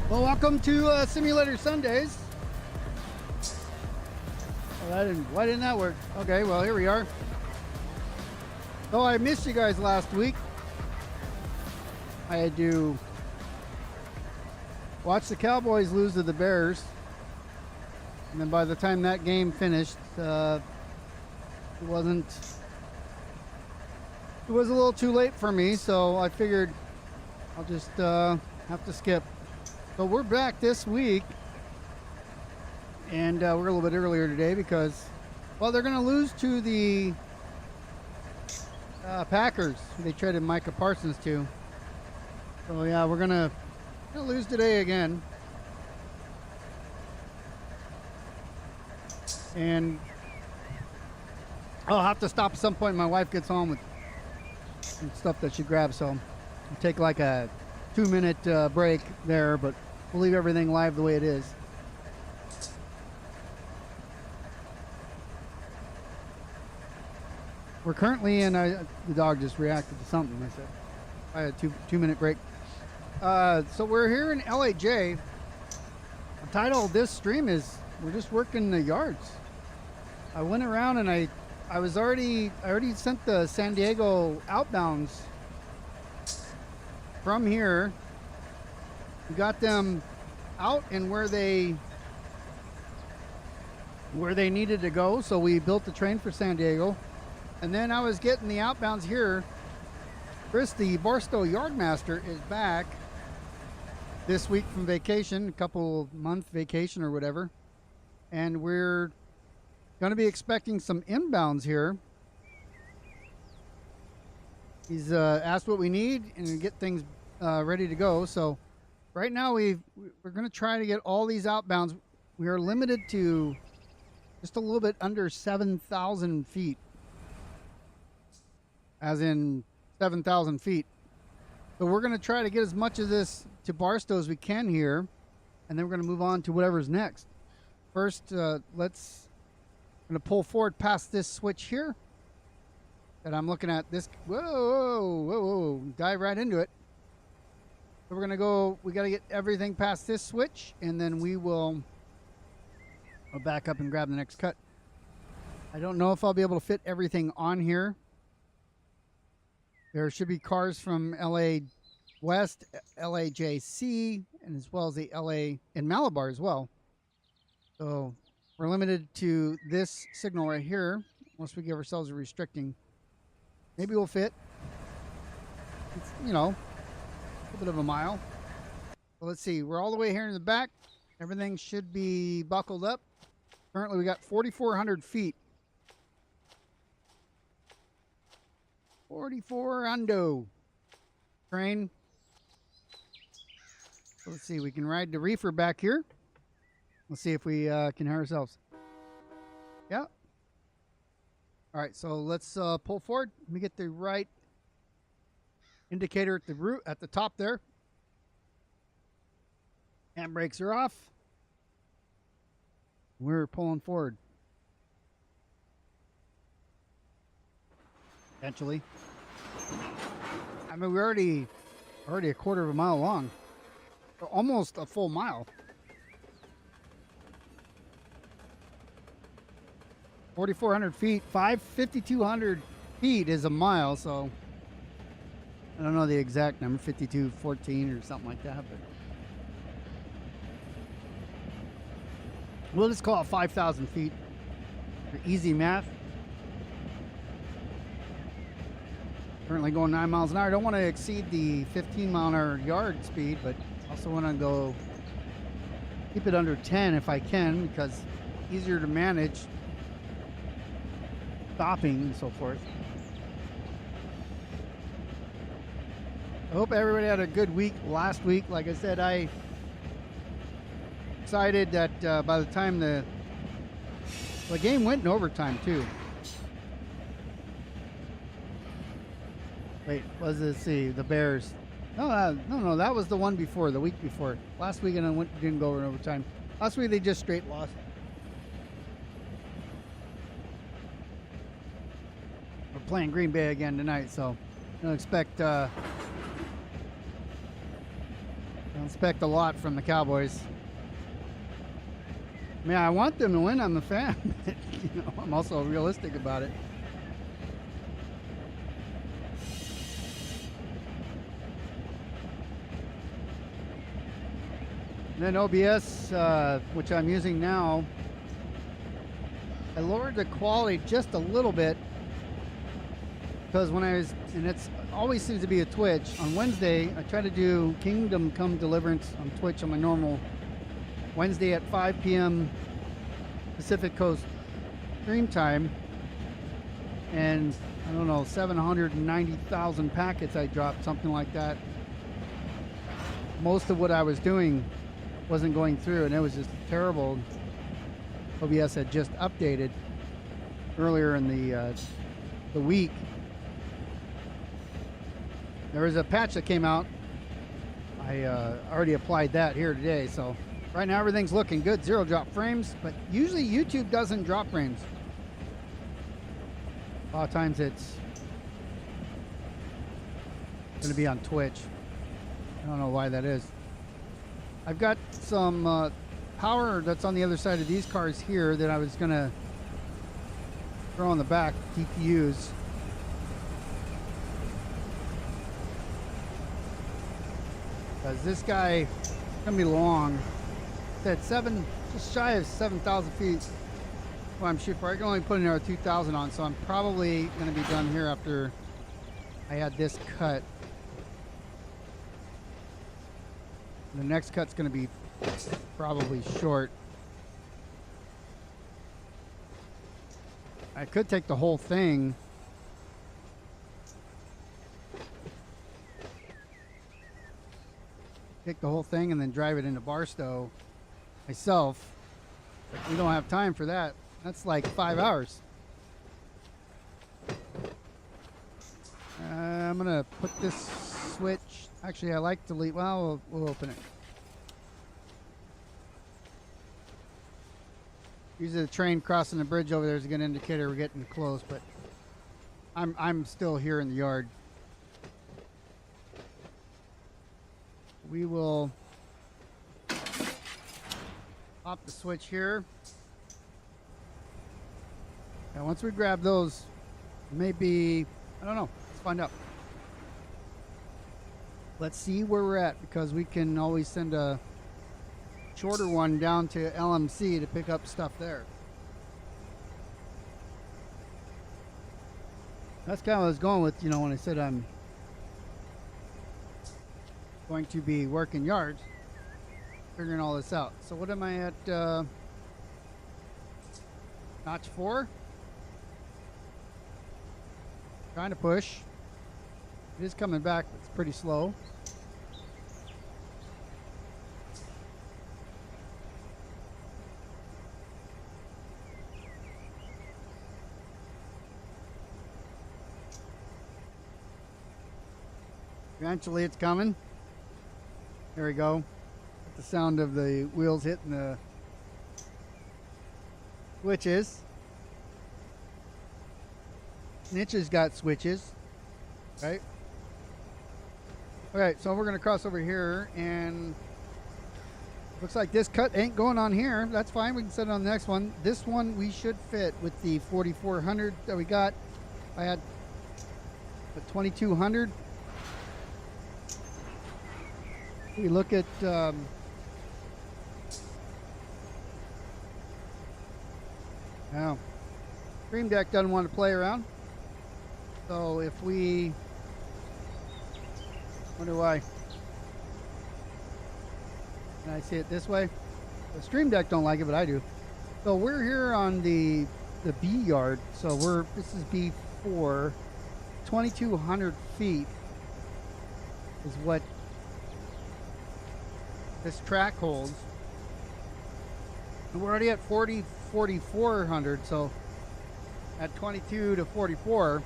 Well, welcome to Simulator Sundays. Well, why didn't that work? Okay, well, here we are. So I missed you guys last week. I had to watch the Cowboys lose to the Bears. And then by the time that game finished, it was a little too late for me, so I figured I'll just have to skip. So we're back this week, and we're a little bit earlier today because, well, they're going to lose to the Packers. They traded Micah Parsons to. So yeah, we're going to lose today again. And I'll have to stop at some point. My wife gets home with some stuff that she grabs, so I'll take like a 2-minute break there, but we'll leave everything live the way it is. We're currently in, the dog just reacted to something. I said, I had a two-minute break. So we're here in LAJ. The title of this stream is, we're just working the yards. I went around and I already sent the San Diego outbounds from here. We got them out and where they needed to go, so we built the train for San Diego. And then I was getting the outbounds here. Chris, the Barstow Yardmaster, is back this week from vacation, a couple month vacation or whatever. And we're going to be expecting some inbounds here. He's asked what we need and get things ready to go. So right now we're going to try to get all these outbounds. We are limited to just a little bit under 7,000 feet, as in 7,000 feet. So we're going to try to get as much of this to Barstow as we can here, and then we're going to move on to whatever's next. First, I'm going to pull forward past this switch here that I'm looking at. This, whoa, dive right into it. So we're going to go, we got to get everything past this switch, and then we will go back up and grab the next cut. I don't know if I'll be able to fit everything on here. There should be cars from LA West, LAJC, and as well as the LA and Malabar as well. So we're limited to this signal right here, unless we give ourselves a restricting. Maybe we'll fit. It's, you know, a bit of a mile. So let's see. We're all the way here in the back. Everything should be buckled up. Currently, we got 4,400 feet. 44 undo. Train. So let's see. We can ride the reefer back here. Let's see if we can hear ourselves. Yeah. All right. So let's pull forward. Let me get the right indicator at the top there. Handbrakes are off. We're pulling forward. Eventually. I mean, we're already a quarter of a mile long. Almost a full mile. 4,400 feet, 5,200 feet is a mile, so I don't know the exact number, 5,214 or something like that, but we'll just call it 5,000 feet for easy math. Currently going 9 miles an hour. I don't want to exceed the 15-mile-an-hour yard speed, but also want to go keep it under 10 if I can, because easier to manage stopping and so forth. I hope everybody had a good week last week. Like I said, I excited that by the time the game went in overtime too. Wait, let's see, the Bears. No, that was the one before, the week before. Last weekend I didn't go over in overtime. Last week they just straight lost. We're playing Green Bay again tonight, so don't expect expect a lot from the Cowboys. I mean, I want them to win. I'm a fan. You know, I'm also realistic about it. And then OBS, which I'm using now, I lowered the quality just a little bit because when I was, and it's always seems to be a Twitch. On Wednesday, I try to do Kingdom Come Deliverance on Twitch on my normal Wednesday at 5 p.m. Pacific Coast stream time. And I don't know, 790,000 packets I dropped, something like that. Most of what I was doing wasn't going through, and it was just terrible. OBS had just updated earlier in the week. There was a patch that came out. I already applied that here today, so right now everything's looking good. 0 drop frames, but usually YouTube doesn't drop frames. A lot of times it's going to be on Twitch. I don't know why that is. I've got some power that's on the other side of these cars here that I was going to throw on the back, DPUs. Because this guy is going to be long. It's at just shy of 7,000 feet. Well, I'm shooting for. I can only put another 2,000 on, so I'm probably going to be done here after I had this cut. The next cut's going to be probably short. I could take the whole thing. Take the whole thing and then drive it into Barstow myself. But we don't have time for that. That's like 5 hours. I'm going to put this switch. Actually, I like to leave. Well, we'll open it. Usually the train crossing the bridge over there is a good indicator we're getting close, but I'm still here in the yard. We will pop the switch here. And once we grab those, maybe, I don't know, let's find out. Let's see where we're at, because we can always send a shorter one down to LMC to pick up stuff there. That's kind of what I was going with, you know, when I said I'm going to be working yards, figuring all this out. So what am I at, notch 4? Trying to push. It is coming back, but it's pretty slow. Eventually it's coming. There we go. The sound of the wheels hitting the switches. Niche's got switches, right? Okay, so we're going to cross over here, and looks like this cut ain't going on here. That's fine. We can set it on the next one. This one we should fit with the 4400 that we got. I had a 2200. We look at now, Stream Deck doesn't want to play around. So if we, wonder why? Can I see it this way? The Stream Deck don't like it, but I do. So we're here on the B yard. So this is B4. 2,200 feet is what this track holds. And we're already at 4,400. So at 22 to 44.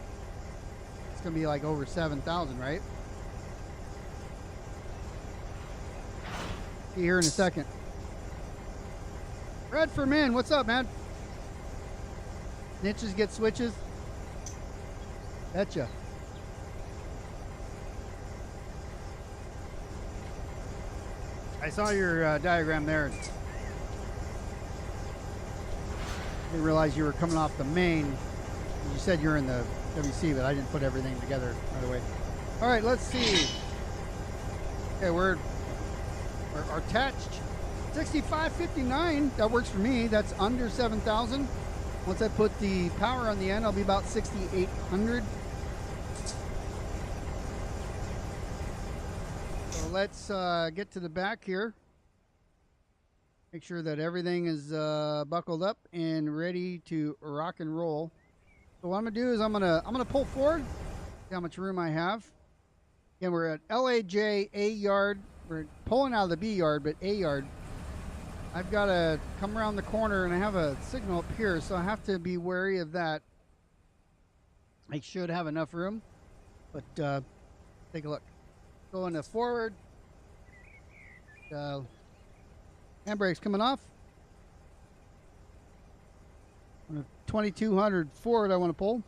Gonna be like over 7,000, right? See you here in a second. Red for men, what's up, man? Niches get switches? Betcha. I saw your diagram there. Didn't realize you were coming off the main. You said you're in the WC, but I didn't put everything together right away. All right, let's see. Okay, we're attached. 6559. That works for me. That's under 7,000. Once I put the power on the end, I'll be about 6,800. So let's get to the back here. Make sure that everything is buckled up and ready to rock and roll. So what I'm gonna do is I'm gonna pull forward. See how much room I have. Again, we're at LAJ A yard. We're pulling out of the B yard, but A yard. I've got to come around the corner, and I have a signal up here, so I have to be wary of that. I should have enough room, but take a look. Going to forward. Handbrake's coming off. On a 2200 forward, I want to pull.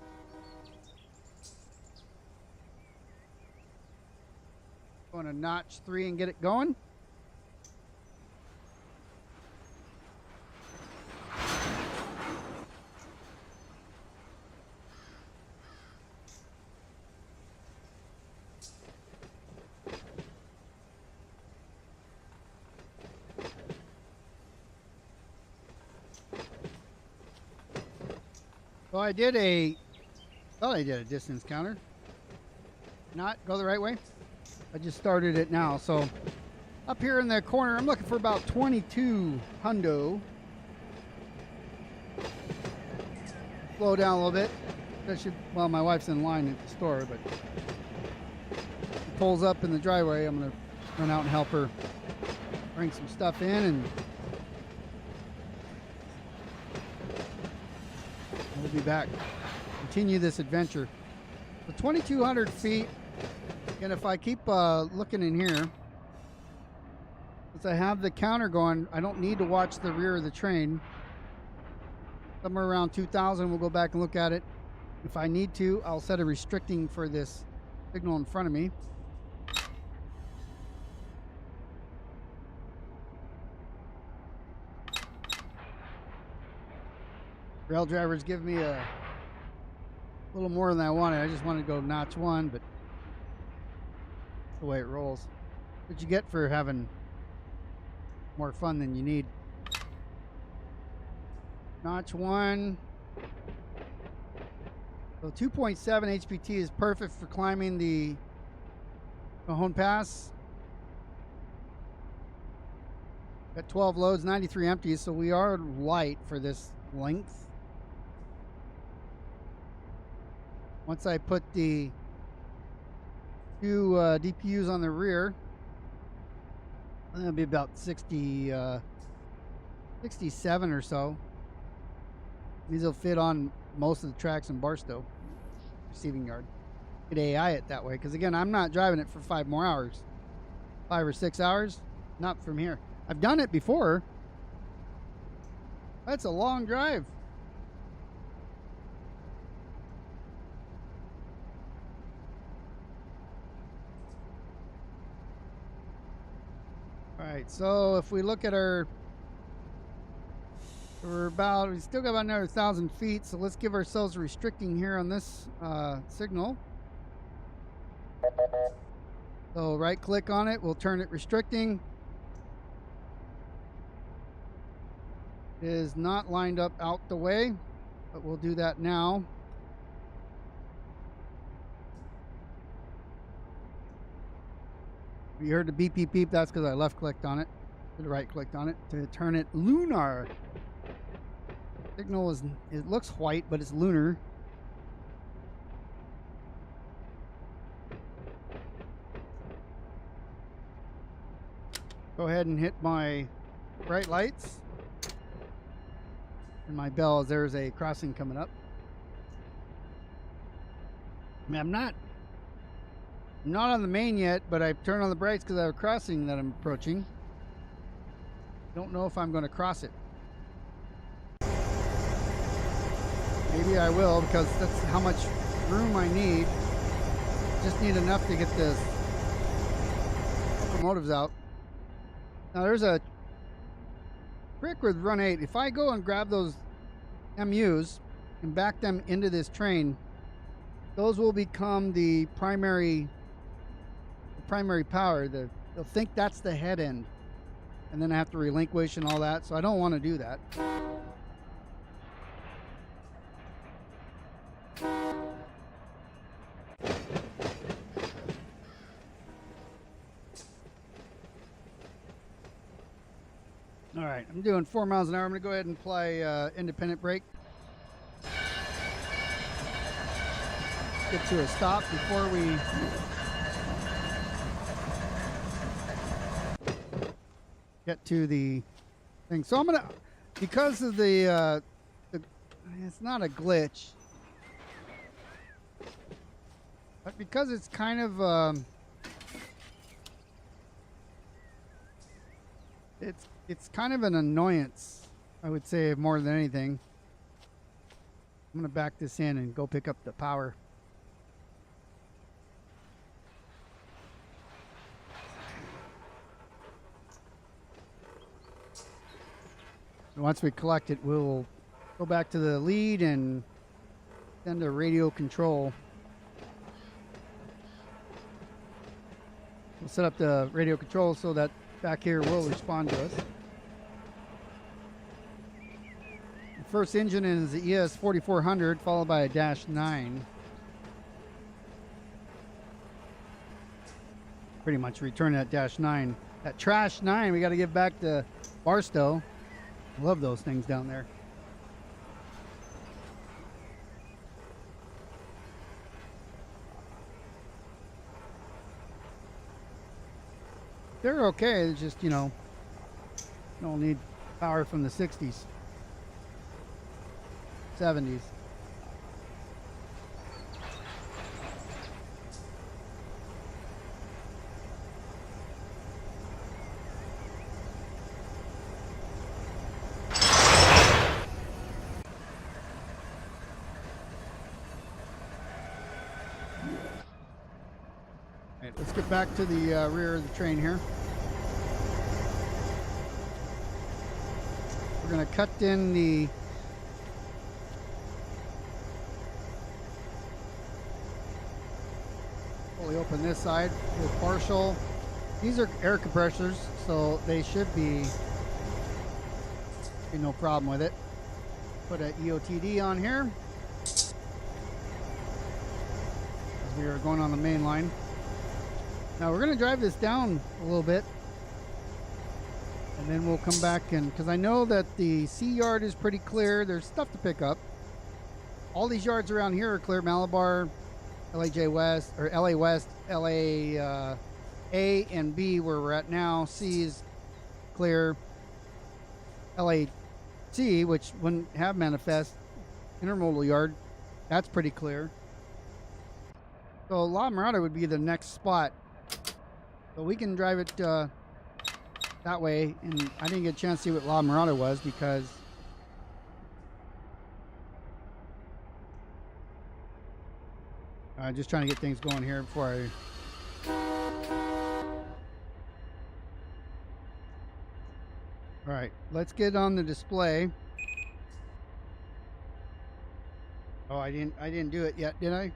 Going to notch 3 and get it going. So I thought I did a distance counter. Not go the right way. I just started it now. So up here in the corner, I'm looking for about 22 hundo. Slow down a little bit. That should, well, my wife's in line at the store, but she pulls up in the driveway. I'm gonna run out and help her bring some stuff in, and we'll be back. Continue this adventure. So 2,200 feet. And if I keep looking in here, since I have the counter going, I don't need to watch the rear of the train. Somewhere around 2,000, we'll go back and look at it. If I need to, I'll set a restricting for this signal in front of me. Rail drivers give me a little more than I wanted. I just wanted to go notch 1, but that's the way it rolls. What you get for having more fun than you need. Notch 1. So 2.7 HPT is perfect for climbing the Cajon Pass. Got 12 loads, 93 empties, so we are light for this length. Once I put the two DPUs on the rear, that'll be about 67 or so. These will fit on most of the tracks in Barstow receiving yard. Could AI it that way, because again, I'm not driving it for 5 more hours. 5 or 6 hours, not from here. I've done it before. That's a long drive. All right, so if we look at our, we still got about another 1,000 feet, so let's give ourselves a restricting here on this signal. So right click on it, we'll turn it restricting. It is not lined up out the way, but we'll do that now. You heard the beep beep beep, that's because I left clicked on it. Right clicked on it to turn it lunar. Signal is, it looks white, but it's lunar. Go ahead and hit my bright lights and my bells. There's a crossing coming up. I mean, I'm not on the main yet, but I've turned on the brights because I have a crossing that I'm approaching. Don't know if I'm going to cross it. Maybe I will, because that's how much room I need. Just need enough to get the locomotives out. Now there's a trick with Run 8. If I go and grab those MUs and back them into this train, those will become the primary power. They'll think that's the head end, and then I have to relinquish and all that. So I don't want to do that. All right, I'm doing 4 miles an hour. I'm going to go ahead and apply independent brake. Get to a stop before we get to the thing. So I'm going to, because of the it's not a glitch, but because it's kind of, it's kind of an annoyance, I would say, more than anything. I'm going to back this in and go pick up the power. Once we collect it, we'll go back to the lead and send a radio control. We'll set up the radio control so that back here will respond to us. The first engine is the ES 4400, followed by a -9. Pretty much return that -9. That trash 9 we got to give back to Barstow. Love those things down there. They're okay. It's just, you know, don't need power from the 60s, 70s. Let's get back to the rear of the train here. We're going to cut in the fully open this side with partial. These are air compressors, so they should be no problem with it. Put an EOTD on here. We are going on the main line. Now we're going to drive this down a little bit, and then we'll come back and, because I know that the C yard is pretty clear. There's stuff to pick up. All these yards around here are clear. Malabar, LAJ West, or LA West, LA A and B where we're at now. C is clear. LAC, which wouldn't have manifest, intermodal yard, that's pretty clear. So La Mirada would be the next spot. So we can drive it that way. And I didn't get a chance to see what La Mirada was because I'm just trying to get things going here before I... All right, let's get on the display. Oh, I didn't do it yet, did I?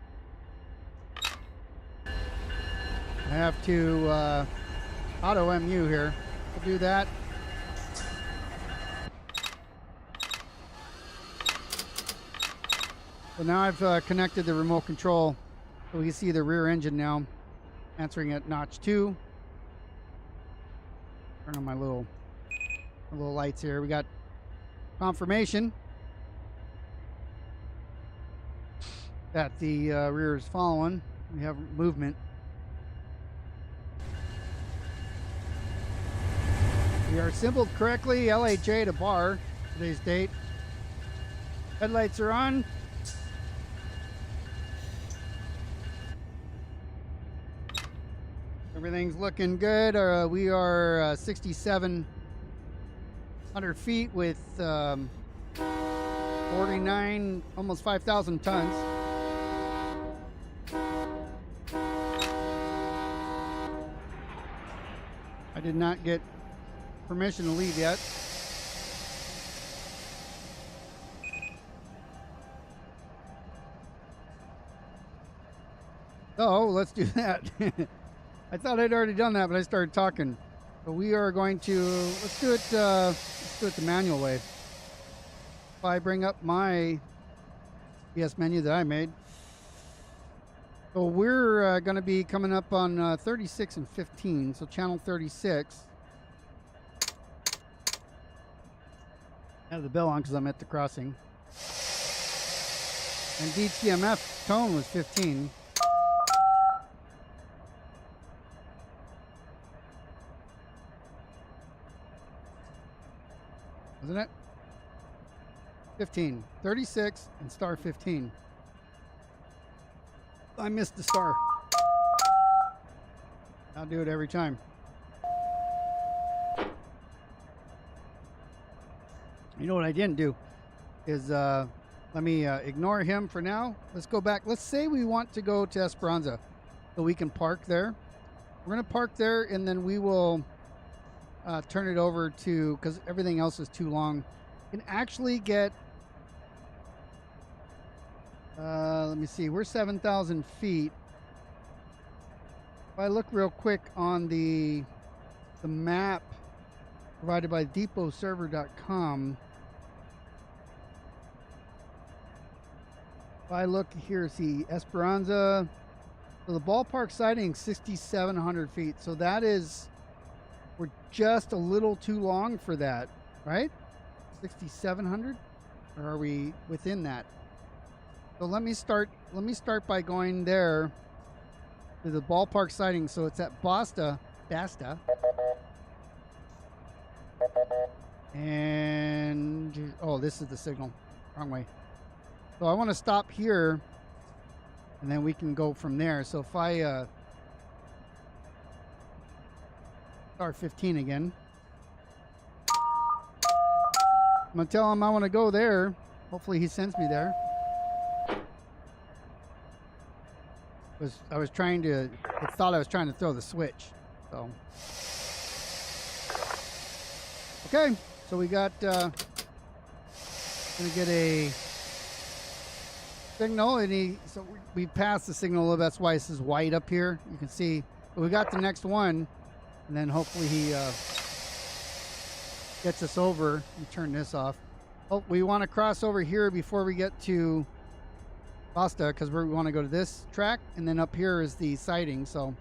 I have to auto MU here. I'll do that. So now I've connected the remote control, so we can see the rear engine now answering at notch 2. Turn on my little lights here. We got confirmation that the rear is following. We have movement. We are symboled correctly, LHA to bar, today's date. Headlights are on. Everything's looking good. We are 6,700 feet with 49, almost 5,000 tons. I did not get permission to leave yet. So let's do that. I thought I'd already done that, but I started talking. So we are going to, let's do it the manual way. If I bring up my PS menu that I made. So we're going to be coming up on 36 and 15. So channel 36. I have the bell on because I'm at the crossing. And DTMF tone was 15. Wasn't it? 15. 36 and star 15. I missed the star. I'll do it every time. You know what I didn't do is let me ignore him for now. Let's go back. Let's say we want to go to Esperanza so we can park there. We're going to park there and then we will turn it over to, because everything else is too long. You can actually get, let me see, we're 7,000 feet. If I look real quick on the map provided by depotserver.com, if I look here, see Esperanza, so the ballpark sighting 6,700 feet. So that is, we're just a little too long for that, right? 6,700, or are we within that? So let me start by going there to the ballpark sighting. So it's at Basta, and oh, this is the signal, wrong way. So I want to stop here, and then we can go from there. So if I start 15 again, I'm gonna tell him I want to go there. Hopefully he sends me there. I was trying to, it thought I was trying to throw the switch. So okay, so we got gonna get a signal, and so we passed the signal a little bit. That's why this is white up here. You can see, but we got the next one, and then hopefully he gets us over. Let me turn this off. Oh, we want to cross over here before we get to Basta, because we want to go to this track, and then up here is the sighting. So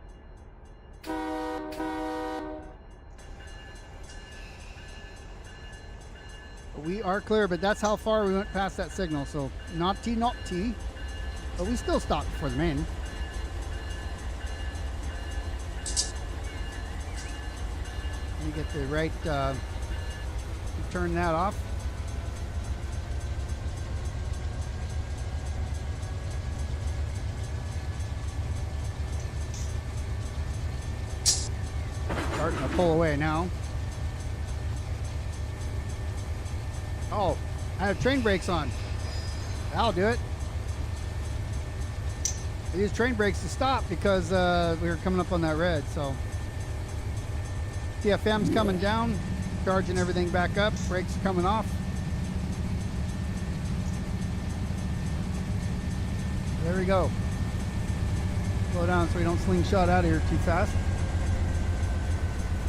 we are clear, but that's how far we went past that signal. So naughty, but we still stopped before the main. Let me get the right, turn that off. Starting to pull away now. Oh, I have train brakes on. That'll do it. I used train brakes to stop because we were coming up on that red. So TFM's coming down, charging everything back up. Brakes are coming off. There we go. Slow down so we don't slingshot out of here too fast.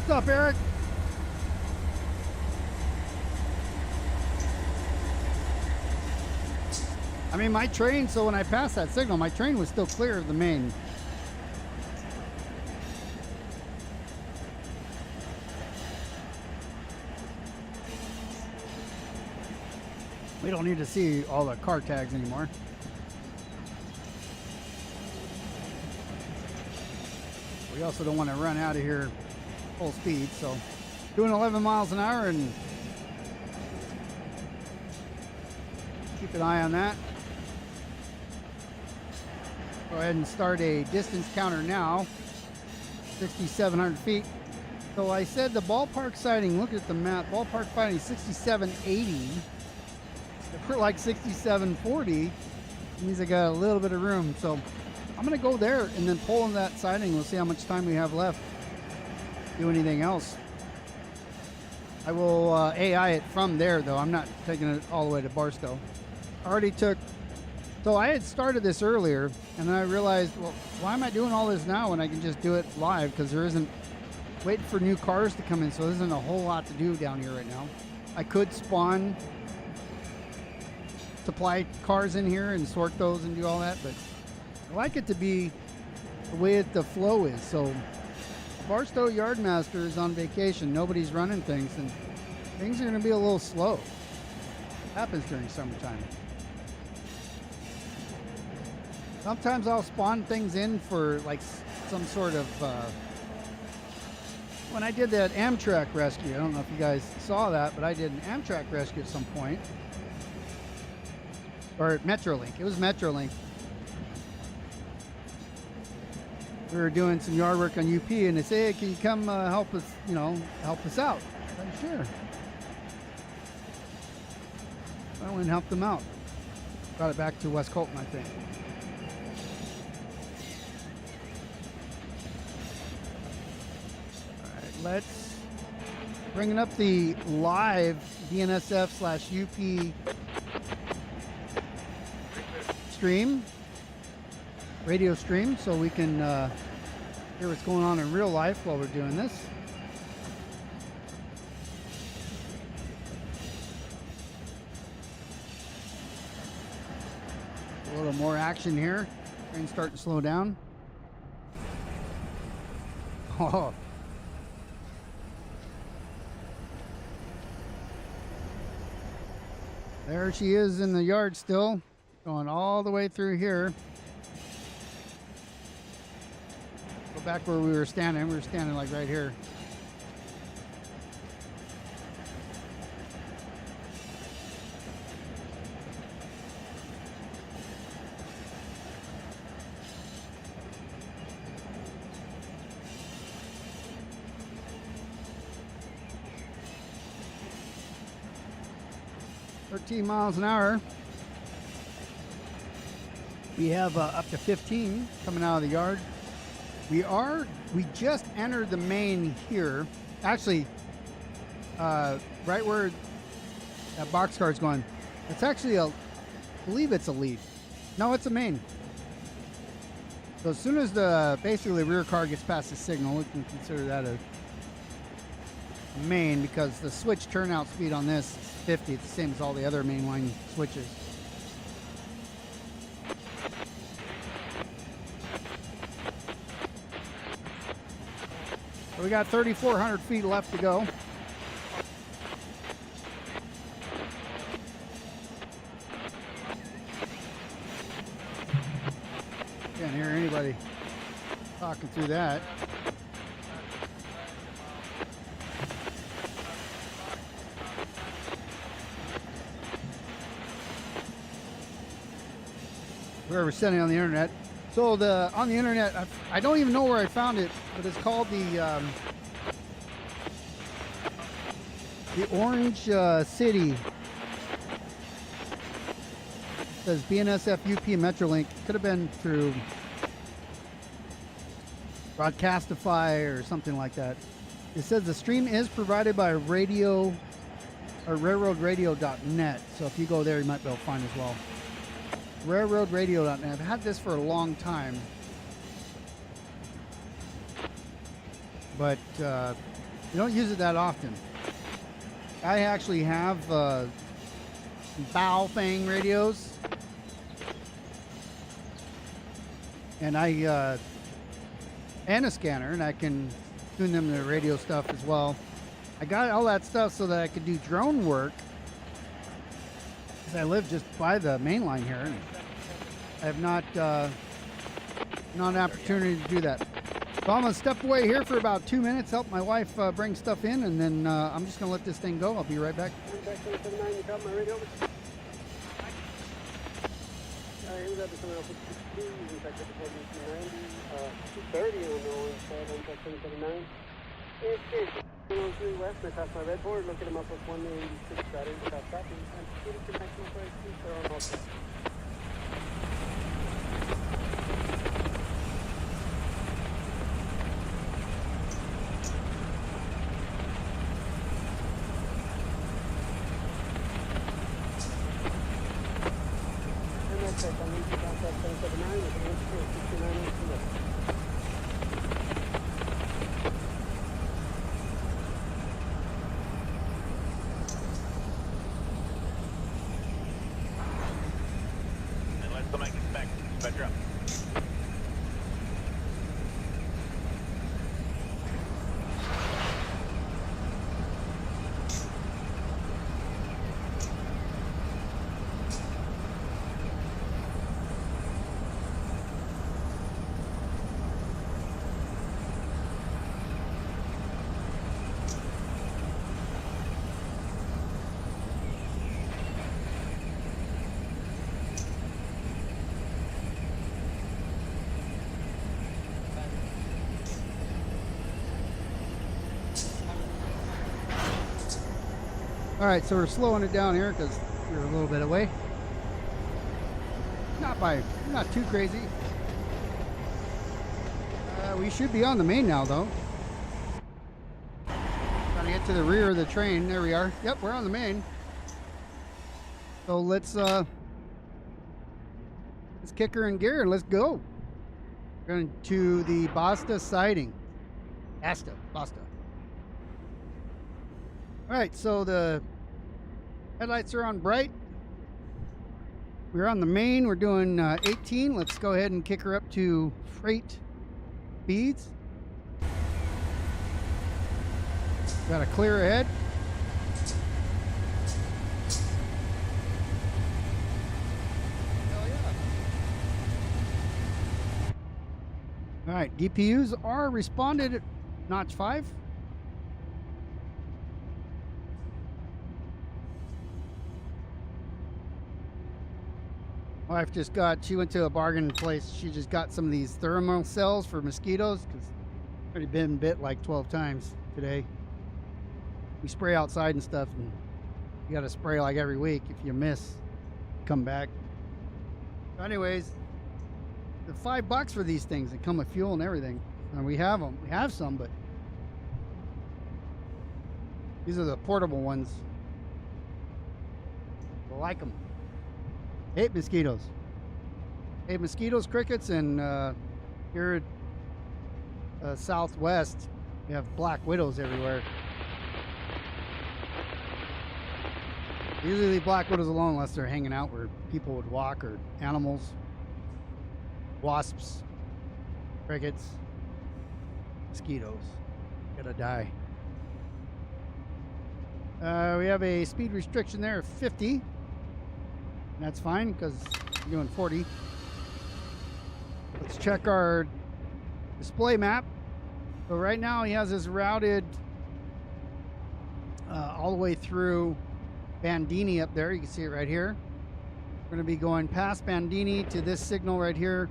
What's up, Eric? I mean, my train, so when I passed that signal, my train was still clear of the main. We don't need to see all the car tags anymore. We also don't want to run out of here full speed, so doing 11 miles an hour, and keep an eye on that. Go ahead and start a distance counter now. 6,700 feet. So I said the ballpark sighting, look at the map, ballpark sighting 6780. We're like 6740. It means I got a little bit of room. So I'm gonna go there and then pull in that sighting. We'll see how much time we have left. Do anything else. I will AI it from there, though. I'm not taking it all the way to Barstow. I already took... So I had started this earlier, and then I realized, well, why am I doing all this now when I can just do it live? Because there isn't... Waiting for new cars to come in, so there isn't a whole lot to do down here right now. I could spawn supply cars in here and sort those and do all that, but I like it to be the way the flow is. So Barstow Yardmaster is on vacation. Nobody's running things, and things are going to be a little slow. It happens during summertime. Sometimes I'll spawn things in for like some sort of... when I did that Amtrak rescue, I don't know if you guys saw that, but I did an Amtrak rescue at some point. Or Metrolink. It was Metrolink. We were doing some yard work on UP, and they say, hey, can you come help us, help us out? I said, sure. I went and helped them out. Brought it back to West Colton, I think. All right, let's bringing up the live DNSF/UP stream, radio stream, so we can hear what's going on in real life while we're doing this. A little more action here. Train's starting to slow down. Oh. There she is in the yard still, going all the way through here. Go back where we were standing. We were standing like right here. Miles an hour. We have up to 15 coming out of the yard. We just entered the main here. Actually, right where that boxcar is going. It's actually I believe it's a lead. No, it's a main. So as soon as basically the rear car gets past the signal, we can consider that a main, because the switch turnout speed on this is 50. It's the same as all the other mainline switches. So we got 3,400 feet left to go. Can't hear anybody talking through that. Whoever's sending on the internet. So on the internet, I don't even know where I found it, but it's called the Orange City. It says BNSF UP Metrolink. Could have been through Broadcastify or something like that. It says the stream is provided by radio or railroadradio.net. So if you go there, you might be able to find it as well. Railroadradio.net. I've had this for a long time, but you don't use it that often. I actually have bow thing radios, and and a scanner, and I can tune them to radio stuff as well. I got all that stuff so that I could do drone work. I live just by the main line here, and I have not an opportunity to do that. So I'm gonna step away here for about 2 minutes, help my wife bring stuff in, and then I'm just gonna let this thing go. I'll be right back. You got my radio? He was at the coming up with 2, in fact, at the 230 on the orange side, on track 779. It's 103 west, and across my red board, looking him up with 186 battery without stopping. I'm shooting to maximum price, 2 star on all. All right, so we're slowing it down here because we're a little bit away. Not too crazy. We should be on the main now, though. Trying to get to the rear of the train. There we are. Yep, we're on the main. So let's kick her in gear and let's go. We're going to the Basta siding. Basta. All right, so the headlights are on bright. We're on the main. We're doing 18. Let's go ahead and kick her up to freight speeds. Got a clear ahead. Hell yeah. All right, DPUs are responded at notch 5. Wife just she went to a bargain place. She just got some of these thermal cells for mosquitoes because I've already been bit like 12 times today. We spray outside and stuff, and you got to spray like every week. If you miss, come back. So anyways, the $5 for these things that come with fuel and everything. And we have them. We have some, but these are the portable ones. I like them. Hate mosquitoes. Hate mosquitoes, crickets, and here at Southwest, we have black widows everywhere. Usually leave black widows alone unless they're hanging out where people would walk, or animals, wasps, crickets, mosquitoes. Gotta die. We have a speed restriction there of 50. That's fine because we're doing 40. Let's check our display map. So right now he has us routed all the way through Bandini up there. You can see it right here. We're going to be going past Bandini to this signal right here,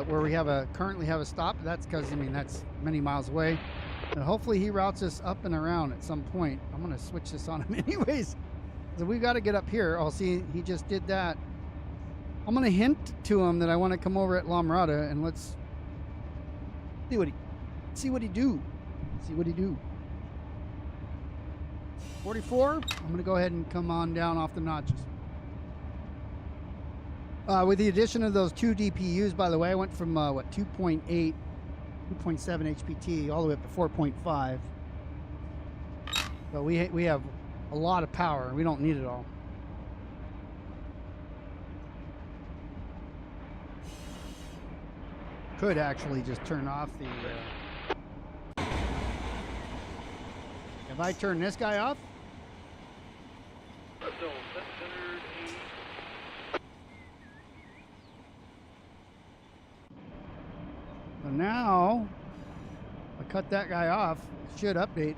where we currently have a stop. That's because, I mean, that's many miles away. And hopefully he routes us up and around at some point. I'm going to switch this on him anyways. So we got to get up here. Oh, see, he just did that. I'm going to hint to him that I want to come over at La Mirada, and let's see what he do. 44. I'm going to go ahead and come on down off the notches. With the addition of those 2 DPUs, by the way, I went from 2.8, 2.7 HPT all the way up to 4.5. So we have a lot of power. We don't need it all. Could actually just turn off the if I turn this guy off, so now I cut that guy off. It should update.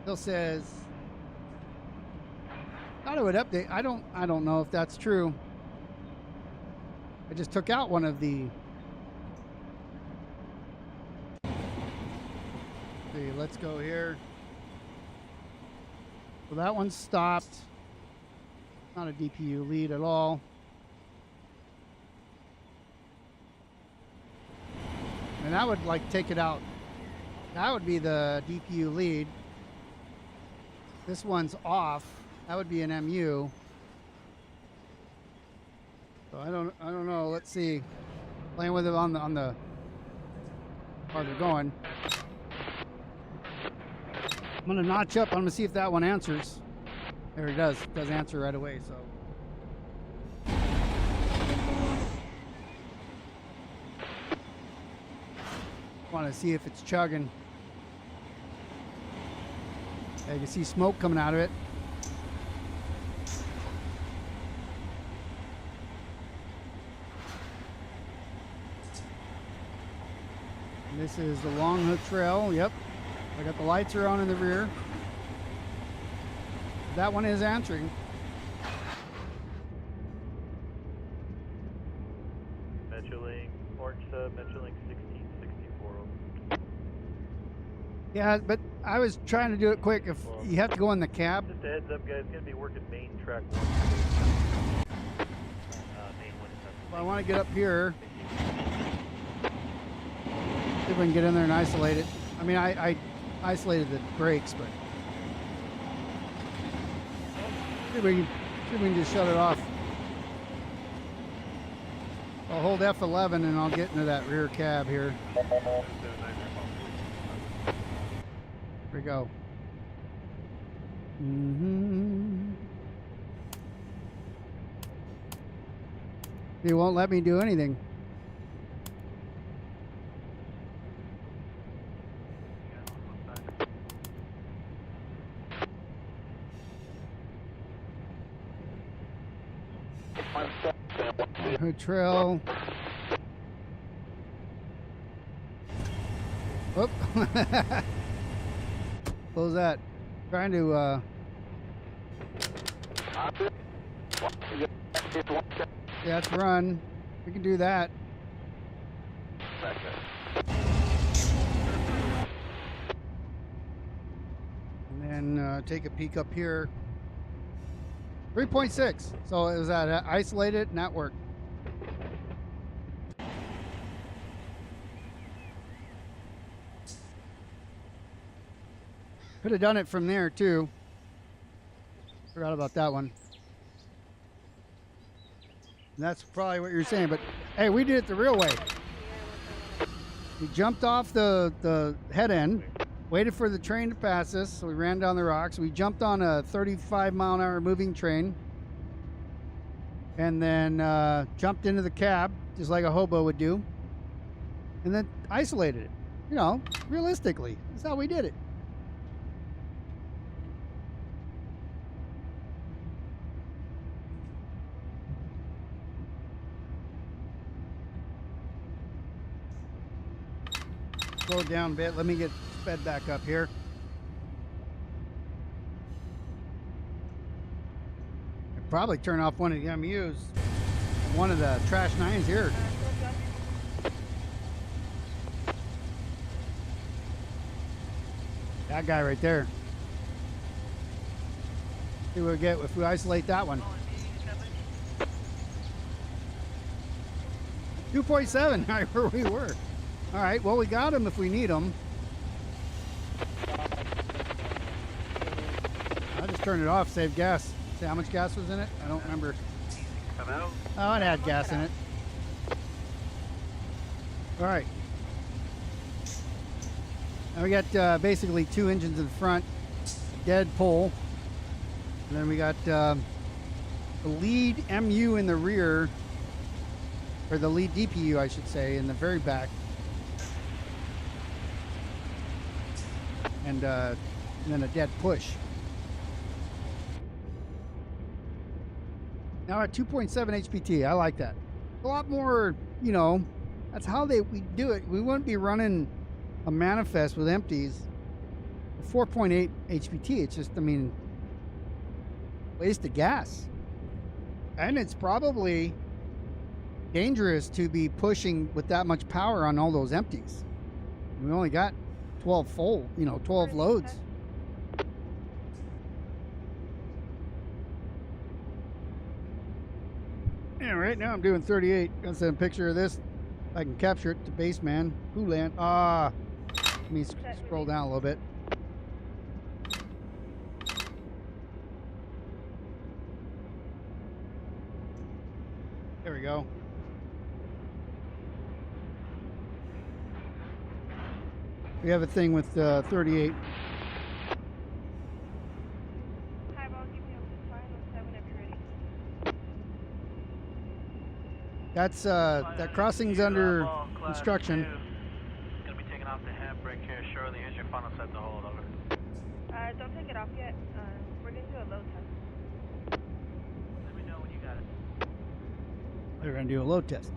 Still says thought it would update. I don't know if that's true. I just took out one of the. See, let's go here. So that one's stopped. Not a DPU lead at all. And that would like take it out. That would be the DPU lead. This one's off. That would be an MU. So I don't know. Let's see. Playing with it on the how they're going. I'm gonna notch up. I'm gonna see if that one answers. There it does. It does answer right away. So. Want to see if it's chugging. You can see smoke coming out of it. This is the Long Hook Trail. Yep. I got the lights are on in the rear. That one is answering. Metrolink, Orange Sub, Metrolink 1664. Yeah, but I was trying to do it quick. If you have to go in the cab. Just a heads up, guys. Gonna be working main track 1. Main 1. Well, I want to get up here. See if we can get in there and isolate it. I mean, I isolated the brakes, but see if we can just shut it off. I'll hold F11 and I'll get into that rear cab here. Here we go. He won't let me do anything. Trail. Whoop. Close that. Trying to yeah, let's run. We can do that. And then take a peek up here. 3.6. So it was that isolated and that worked. Could have done it from there too. Forgot about that one. And that's probably what you're saying, but hey, we did it the real way. We jumped off the head end, waited for the train to pass us, so we ran down the rocks. We jumped on a 35-mile-an-hour moving train, and then jumped into the cab, just like a hobo would do, and then isolated it. You know, realistically, that's how we did it. Slow it down a bit. Let me get sped back up here. I'd probably turn off one of the MUs. One of the trash 9s here. That guy right there. See what we get if we isolate that one. 2.7, right where we were. All right, well, we got them if we need them. I'll just turn it off, save gas. See how much gas was in it? I don't remember. Oh, it had gas in it. All right. Now we got basically 2 engines in the front, dead pull. And then we got the lead MU in the rear, or the lead DPU, I should say, in the very back. And then a dead push. Now at 2.7 HPT, I like that. A lot more, you know, that's how we do it. We wouldn't be running a manifest with empties. 4.8 HPT, it's just, I mean, waste of gas. And it's probably dangerous to be pushing with that much power on all those empties. We only got 12 full, you know, 12 loads. Yeah, right now I'm doing 38. Gonna send a picture of this. I can capture it to base man. Hooland. Let me scroll down a little bit. There we go. We have a thing with 38. That's that crossing's under construction. Gonna be taking off the handbrake here shortly. Here's your funnel set to hold over. Don't take it off yet. We're gonna do a load test. Let me know when you got it. We're gonna do a load test.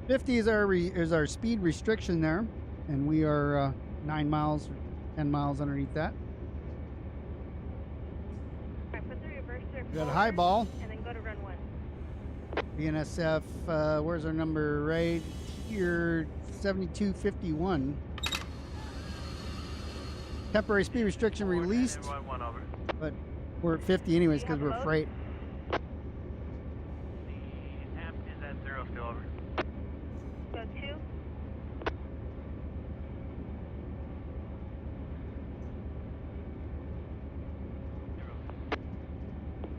50 is our speed restriction there, and we are 9 miles or 10 miles underneath that. Alright, put the reverser We got a high ball. and then go to run 1. BNSF, where's our number right here? 7251. Temporary speed restriction released, One over. but we're at 50 anyways because we're freight. The amp is at 0 still over. So 2.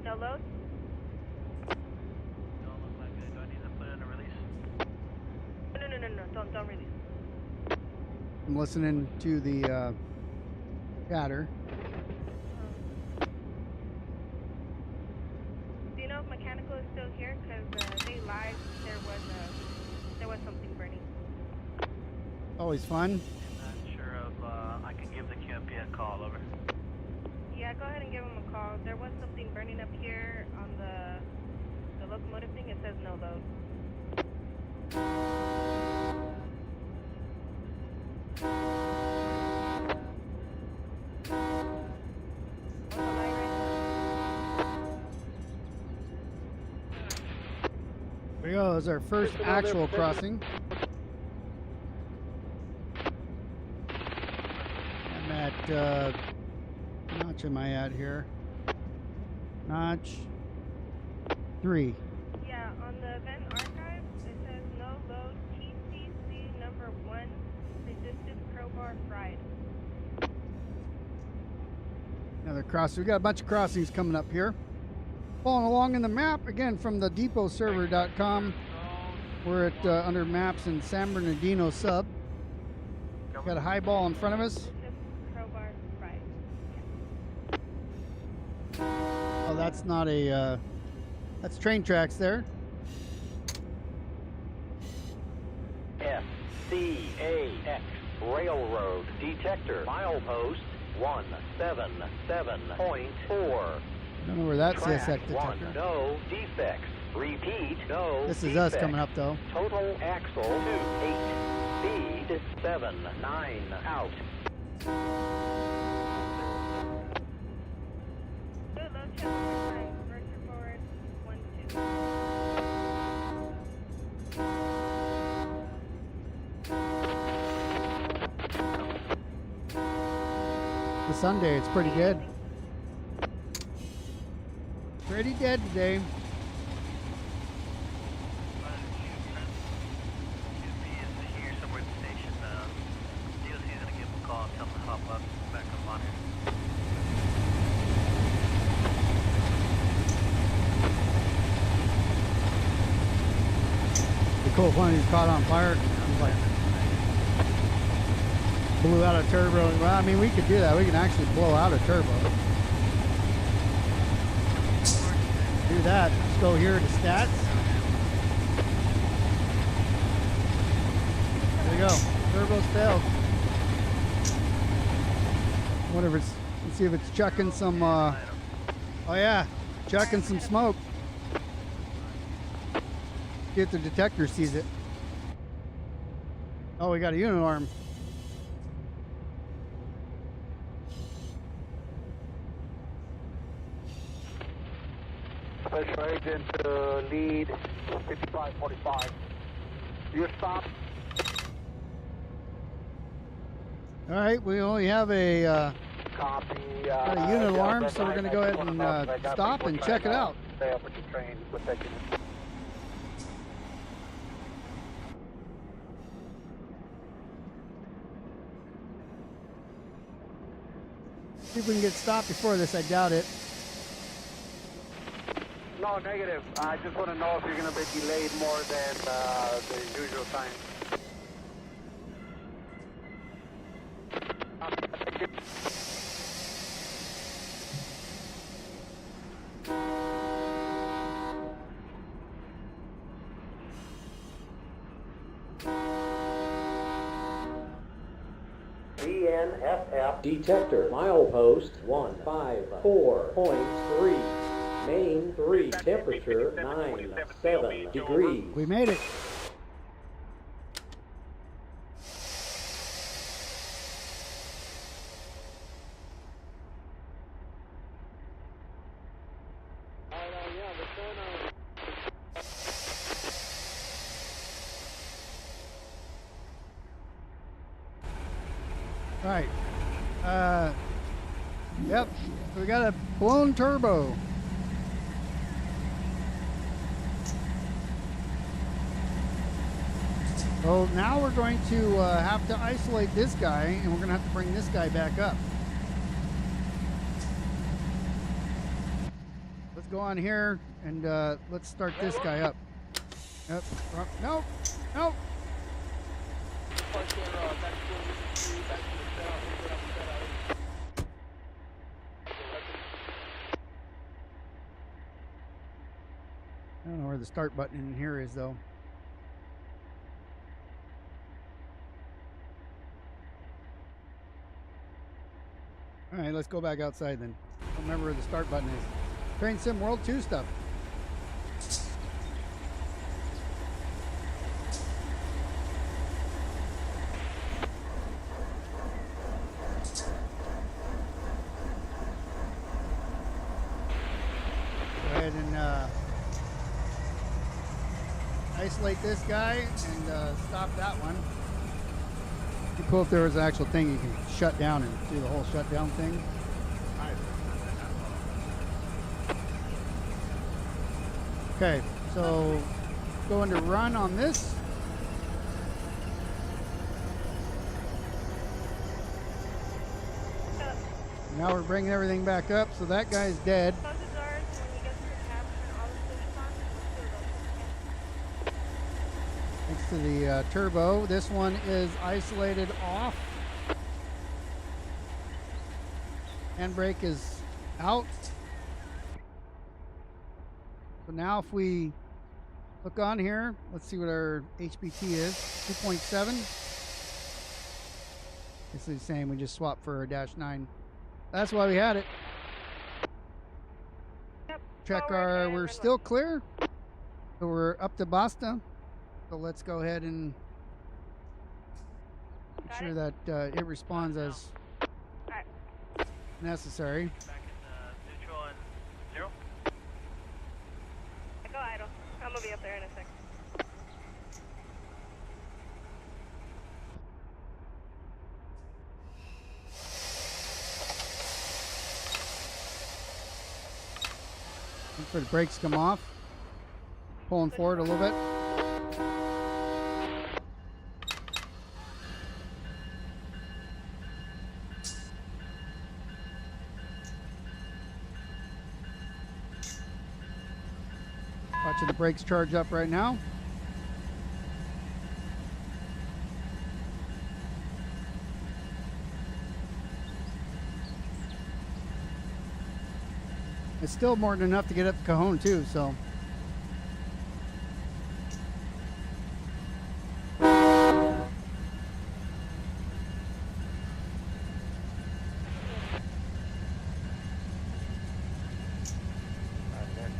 No load? Don't look like it. Do I need to put in a release? No. Don't release. I'm listening to the chatter. Do you know if mechanical is still here? Because they lied there was something burning. Always fun. I'm not sure of, I can give the QMP a call over. Yeah, go ahead and give them a call. There was something burning up here on the locomotive thing. It says no load. There we go. This is our first actual crossing. I'm at, notch am I at here? Notch 3. Yeah, on the event archive, it says no load TCC number 1, resisted crowbar fried. Another crossing. We got a bunch of crossings coming up here. Following along in the map, again, from the depotserver.com. We're at under maps in San Bernardino sub. Got a high ball in front of us. Crowbar fried. Oh, that's not a, that's train tracks there. FCAX Railroad Detector Milepost 177.4. I don't know where that Track CSX detector. 1, no defects. Repeat, no This is defects. us coming up though. Total axle 28. Speed 79 out. Good load check one more time. Mercer forward 1 2. The Sunday, it's pretty good. Pretty dead today. QMP is here somewhere at the station. DOC is going to give him a call and tell him to hop up, back up on here. The cool one he's caught on fire. I'm like, blew out a turbo. Well, I mean, we could do that. We can actually blow out a turbo. Do that. Let's go here to stats. There we go. Turbo's failed. Wonder if it's. Let's see if it's chucking some. Oh yeah, chucking some smoke. See if the detector sees it. Oh, we got a unit arm. Special agent lead 5545. Your stop. All right, we only have a Copy. got a unit alarm, so we're going to go ahead and stop and check it out. Stay up with your train with that unit. See if we can get stopped before this. I doubt it. No, negative. I just want to know if you're going to be delayed more than the usual time. DNFF Detector Milepost 154.3. Main 3. Temperature 97 degrees. We made it. All right. Yep, we got a blown turbo. So now we're going to have to isolate this guy, and we're going to have to bring this guy back up. Let's go on here and let's start this guy up. Yep. Nope. Nope. I don't know where the start button in here is though. All right, let's go back outside then. I don't remember where the start button is. Train Sim World 2 stuff. Go ahead and isolate this guy and stop that one. It'd be cool if there was an actual thing you can shut down and do the whole shutdown thing. Okay, so go into run on this. Now we're bringing everything back up, so that guy's dead. Close the doors, and when you get to the tab, turn all the switches on. Thanks to the turbo. This one is isolated off. Handbrake is out. So now if we look on here, let's see what our HBT is. 2.7. This is the same. We just swapped for a -9. That's why we had it. Yep. Check forward our, and we're reverse. still clear. So we're up to Basta. So let's go ahead and make Got sure it? that it responds as Alright. necessary. Back in neutral and 0. Go idle. I'm gonna be up there in a sec. Wait for the brakes to come off. Pulling forward a little bit. Watching the brakes charge up right now. It's still more than enough to get up to Cajon too, so.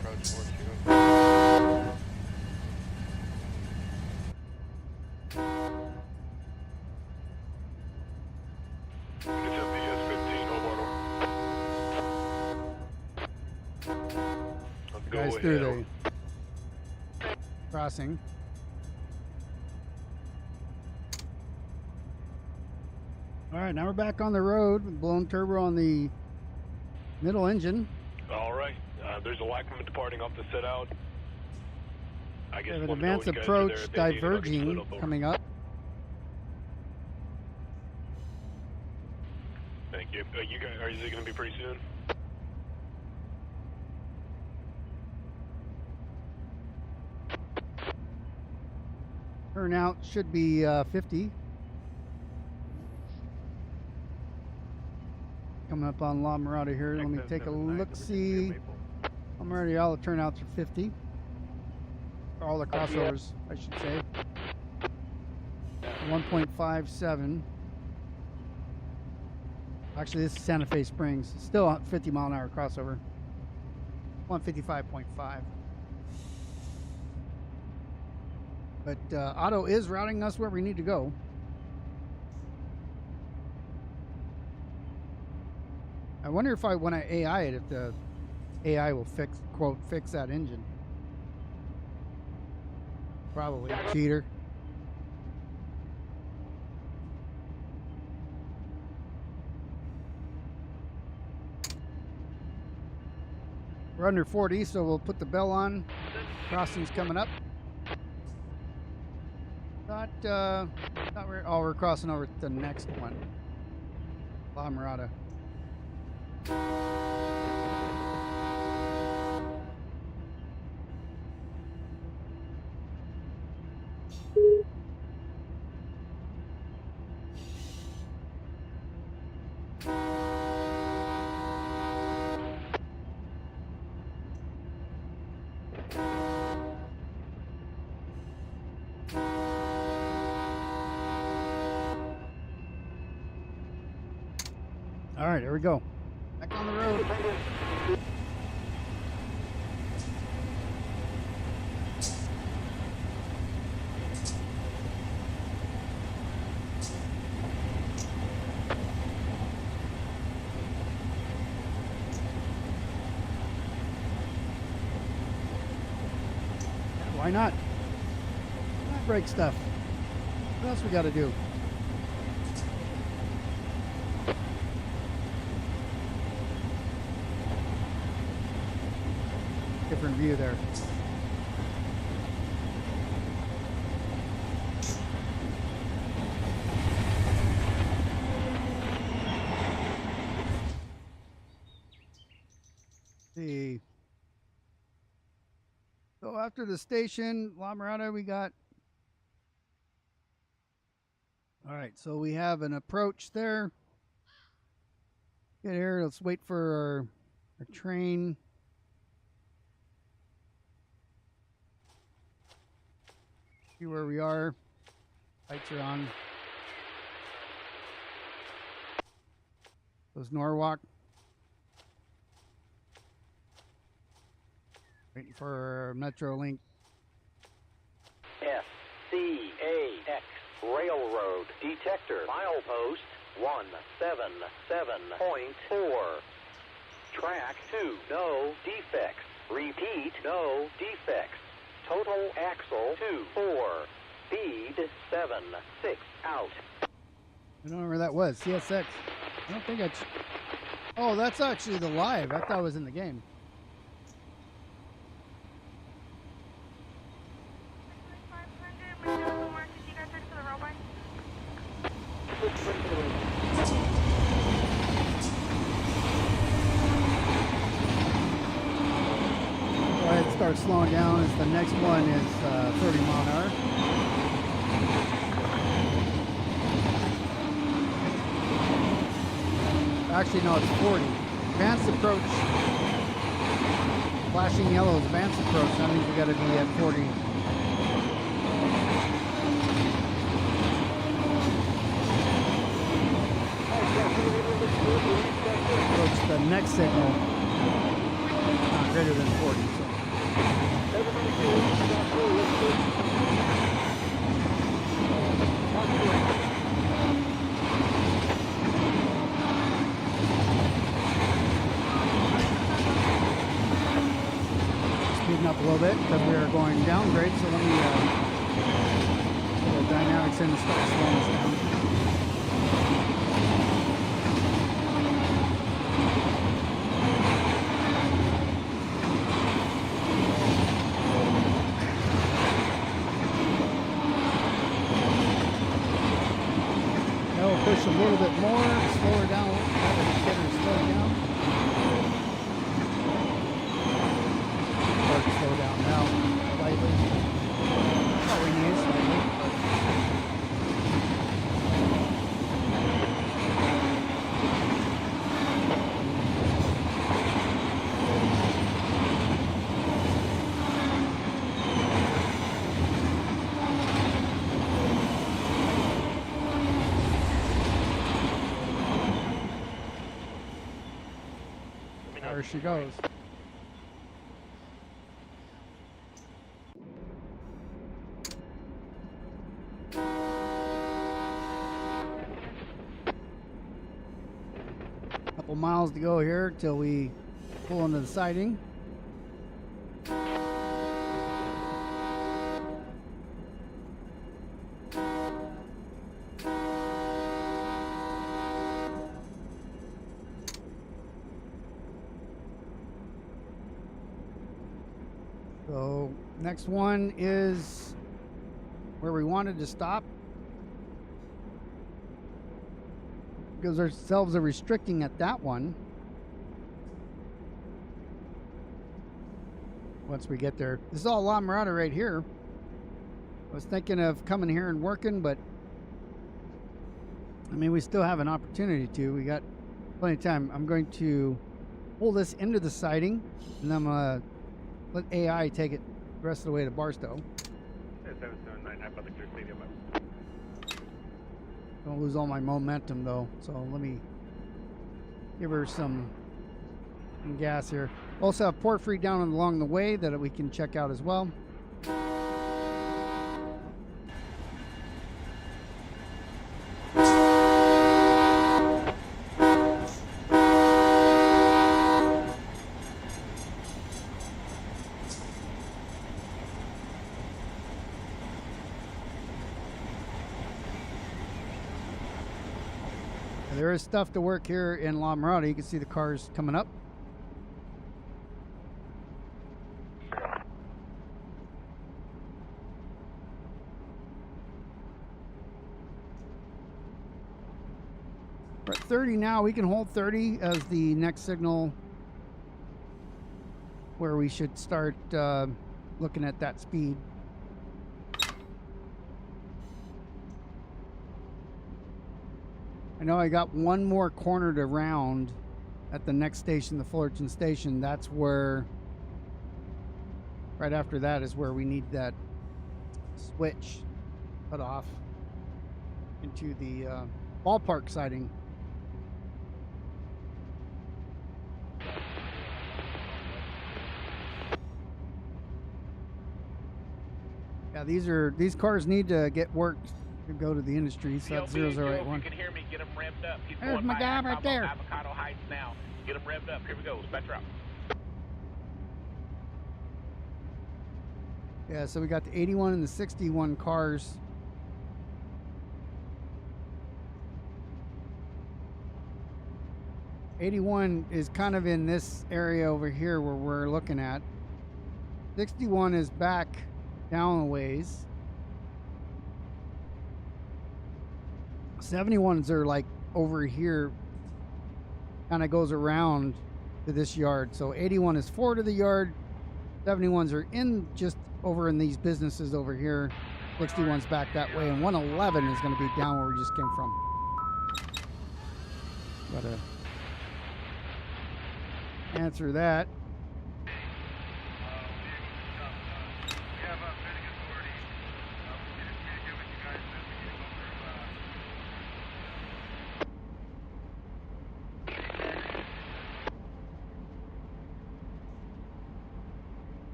Approach 42. Guys through the crossing. All right, now we're back on the road with blown turbo on the middle engine. All right. There's a Lachman departing off the set out. I We guess have an let me know advanced when you guys are approach there. If they need it, I'll get diverging split up over. coming up. Thank you. You guys, is it going to be pretty soon? Turnout should be 50. Coming up on La Mirada here. Let me take a look-see. I'm already all the turnouts are 50. All the crossovers, I should say. 1.57. Actually, this is Santa Fe Springs. Still a 50 mile an hour crossover. 155.5. But Otto is routing us where we need to go. I wonder if when I AI it, if the AI will fix that engine. Probably. Cheater. We're under 40, so we'll put the bell on. Crossing's coming up. Thought we're crossing over to the next one. La Mirada. All right, here we go. Back on the road. Why not? Why not break stuff? What else we got to do? Different view there. See. So after the station, La Mirada, we got. All right, so we have an approach there. Get here. Let's wait for our train. See where we are. Lights are on. Goes Norwalk. Waiting for Metrolink. SCAX Railroad Detector Milepost 177.4. Track 2, no defects. Repeat, no defects. Total axle 2-4. Speed 7-6 out. I don't know where that was. CSX. I don't think oh, that's actually the live. I thought it was in the game. Go ahead and start slowing down as the next one is 30 mile an hour. Actually, no, it's 40. Advanced approach. Flashing yellow is advanced approach. That means we got to be at 40. Approach the next signal. Not greater than 40. So. Speeding up a little bit because we are going downgrade, so let me put the dynamics in and start slowing this down. Now we'll push a little bit more, slow her down a little bit, get her to slow down. Start to slow down now, slightly. That's all we need, slightly. There she goes. Couple miles to go here till we pull into the siding. Next one is where we wanted to stop. Gives ourselves a restricting at that one. Once we get there. This is all La Mirada right here. I was thinking of coming here and working, but I mean, we still have an opportunity to. We got plenty of time. I'm going to pull this into the siding, and I'm going to let AI take it the rest of the way to Barstow. 779 by the clear stadium. Don't lose all my momentum, though. So let me give her some gas here. Also have port free down along the way that we can check out as well. There is stuff to work here in La Mirada. You can see the cars coming up. We're at 30 now. We can hold 30 as the next signal where we should start looking at that speed. I know I got one more corner to round at the next station, the Fullerton station. That's where, right after that is where we need that switch cut off into the ballpark siding. Yeah, these cars need to get worked to go to the industry. So that's 0081. If you can hear me, get them revved up. He's There's going my by guy right there. Avocado Heights now. Get them revved up. Here we go. Spectre up. Yeah, so we got the 81 and the 61 cars. '81 is kind of in this area over here where we're looking at. 61 is back down a ways. 71s are like over here, kind of goes around to this yard. So 81 is forward of the yard. 71s are in just over in these businesses over here. 61's back that way, and 111 is going to be down where we just came from. Gotta answer that.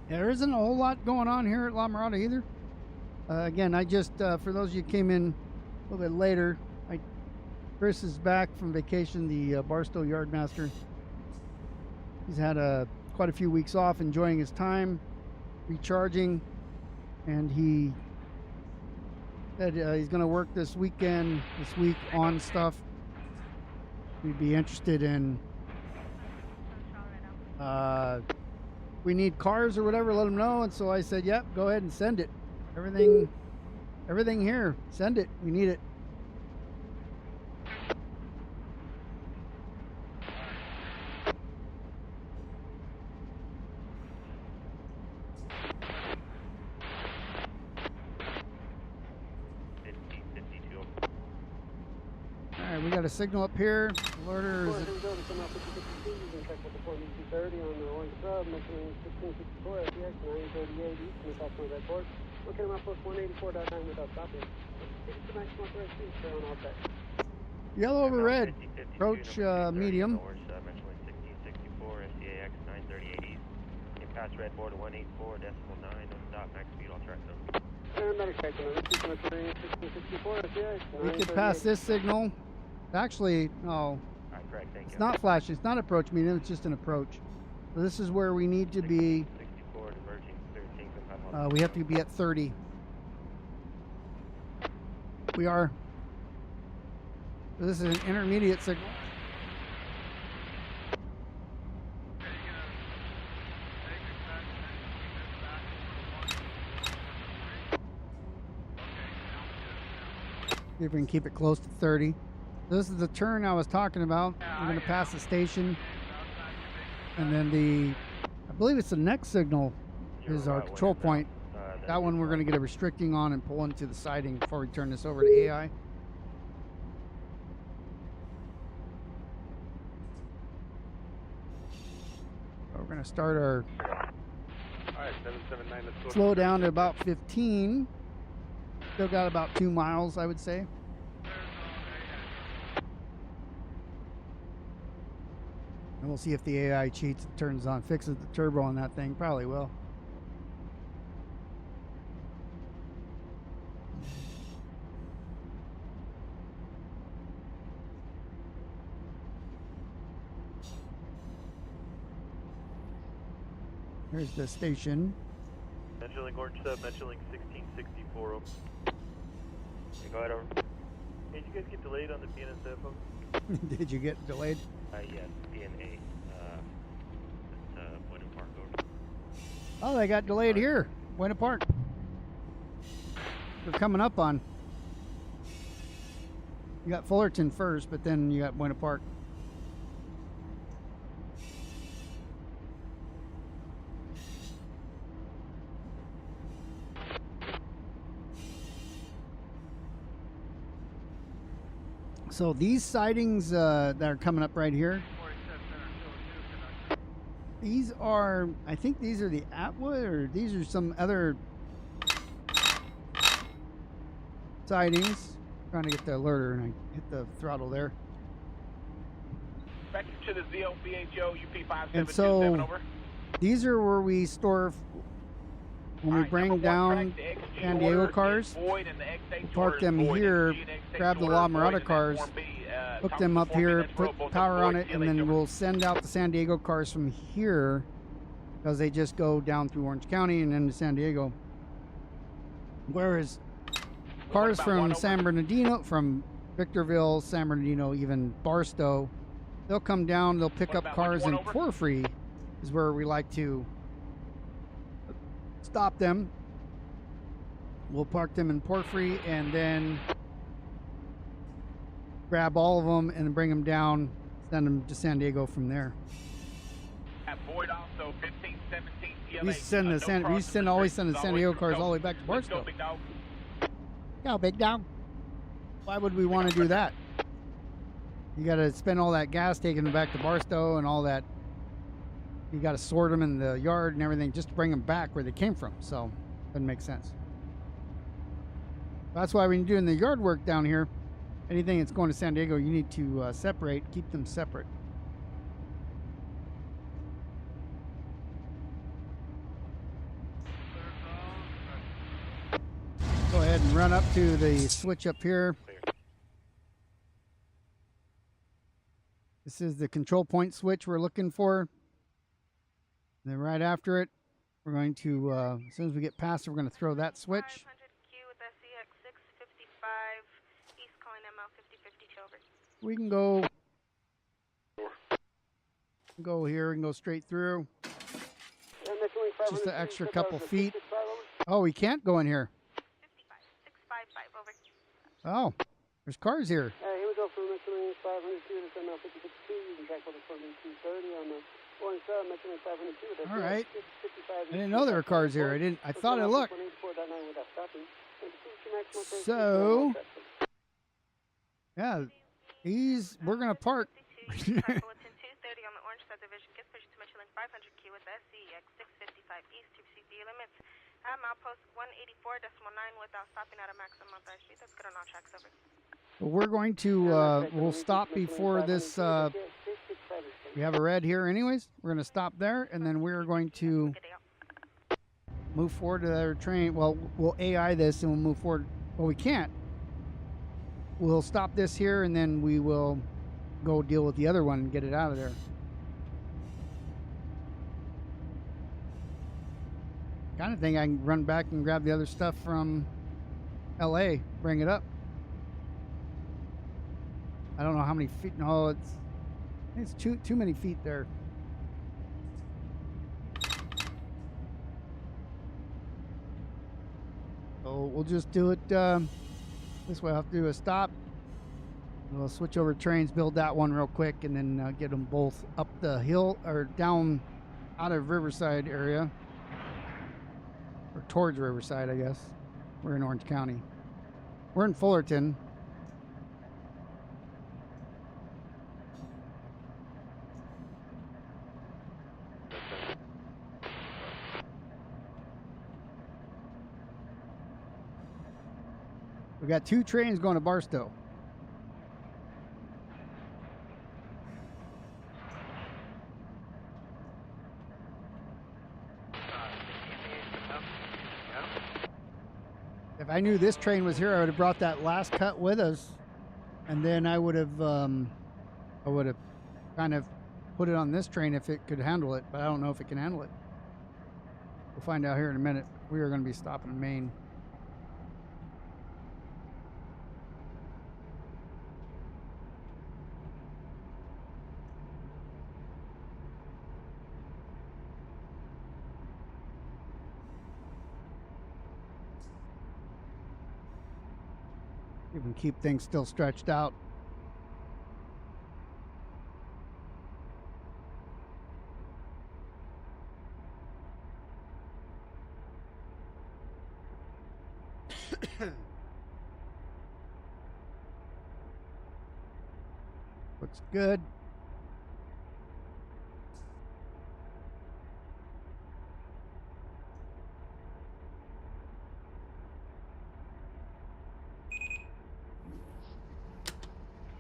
Yeah, there isn't a whole lot going on here at La Mirada either. Again, I just, for those of you who came in a little bit later, Chris is back from vacation, the Barstow Yardmaster. He's had quite a few weeks off, enjoying his time, recharging, and he said he's going to work this week on stuff. We'd be interested in we need cars or whatever, let him know. And so I said, yep, go ahead and send it. Everything here, send it. We need it. All right, we got a signal up here. Alerter is looking him up with 184.9 without stopping. It's the maximum threat speed, so on all set. yellow over red. Approach medium. North, mentioning 1664, SCAX 938 east. You pass red board 184.9 on dot max speed, I'll track them. We could pass this signal. Actually, no. Alright, correct, thank you. It's not flashing. It's not approach medium. It's just an approach. So this is where we need to be. 64, diverging 13, We have to be at 30. We are. So this is an intermediate signal. See if we can keep it close to 30. This is the turn I was talking about. We're going to pass the station. And then I believe it's the next signal is our control point. That one we're going to get a restricting on and pull into the siding before we turn this over to AI. So we're going to start our Alright, 779, let's go. slow down to about 15. Still got about 2 miles, I would say. And we'll see if the AI cheats and turns on, fixes the turbo on that thing. Probably will. Here's the station. Metrolink Orange Sub, Metrolink 1664 over. Hey, go ahead over. Hey, did you guys get delayed on the PNSF over? Did you get delayed? Yes, PNA. Point of Park over. Oh, they got delayed here. Buena Park. They're coming up on. You got Fullerton first, but then you got Buena Park. So these sidings that are coming up right here, these are, I think these are the Atwood, or these are some other sidings. Trying to get the alerter and I hit the throttle there. Back to the ZLBHO UP5727 And so over. these are where we store when we bring down San Diego cars. We'll park them here, grab the La Mirada cars, hook them up here, put power on it, and then we'll send out the San Diego cars from here because they just go down through Orange County and into San Diego. Whereas cars from San Bernardino, from Victorville, San Bernardino, even Barstow, they'll come down, they'll pick up cars in Porphyry is where we like to stop them. We'll park them in Porphyry and then grab all of them and bring them down, send them to San Diego from there. We always send the San Diego cars all the way back to Barstow. Go, big dog. Why would we want to do that? You got to spend all that gas taking them back to Barstow and all that. You got to sort them in the yard and everything just to bring them back where they came from. So, doesn't make sense. That's why when you're doing the yard work down here, anything that's going to San Diego, you need to separate, keep them separate. Go ahead and run up to the switch up here. This is the control point switch we're looking for. And then right after it, we're going to, as soon as we get past it, we're going to throw that switch. 500Q with SEX 655, East calling ML 5050 over. We can go here and go straight through. Just an extra couple feet. Oh, we can't go in here. 655 over. Oh, there's cars here. Here we go for Michelin 502 to ML 5052. You can track over from 230 on the Orange Sub, Michelin 502. All right. I didn't know there were cars here. I thought I looked. So, yeah, we're going to park. Bulletin 230 on the Orange Subdivision. Gets pushed to Michelin 500Q with SEX 655 East to CD limits. At milepost 184.9 without stopping at a maximum on that street. That's good on all tracks over. We're going to, we'll stop before this, we have a red here anyways. We're going to stop there, and then we're going to move forward to the other train. Well, we'll AI this, and we'll move forward. Well, we can't. We'll stop this here, and then we will go deal with the other one and get it out of there. Kind of think I can run back and grab the other stuff from LA, bring it up. I don't know how many feet. No, it's too many feet there. So we'll just do it. We'll This way I'll have to do a stop. We'll switch over trains, build that one real quick, and then get them both up the hill or down out of Riverside area. Or towards Riverside, I guess. We're in Orange County. We're in Fullerton. We got 2 trains going to Barstow. If I knew this train was here, I would have brought that last cut with us, and then I would have kind of put it on this train if it could handle it, but I don't know if it can handle it. We'll find out here in a minute. We are going to be stopping in Maine. Even keep things still stretched out. Looks good.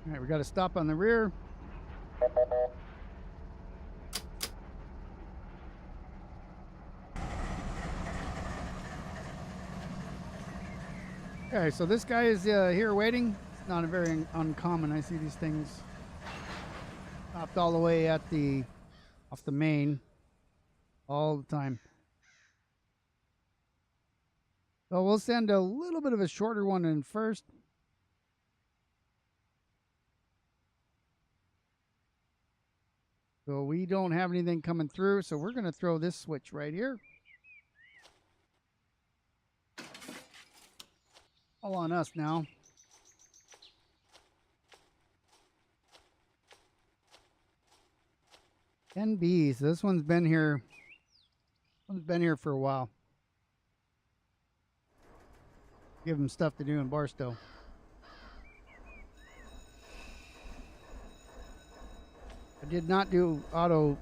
All right, we got to stop on the rear. Okay, so this guy is here waiting. It's not a very uncommon. I see these things stopped all the way at off the main all the time. So we'll send a little bit of a shorter one in first. So we don't have anything coming through, so we're going to throw this switch right here. All on us now. 10B. So this one's been here. One's been here for a while. Give them stuff to do in Barstow. I did not do auto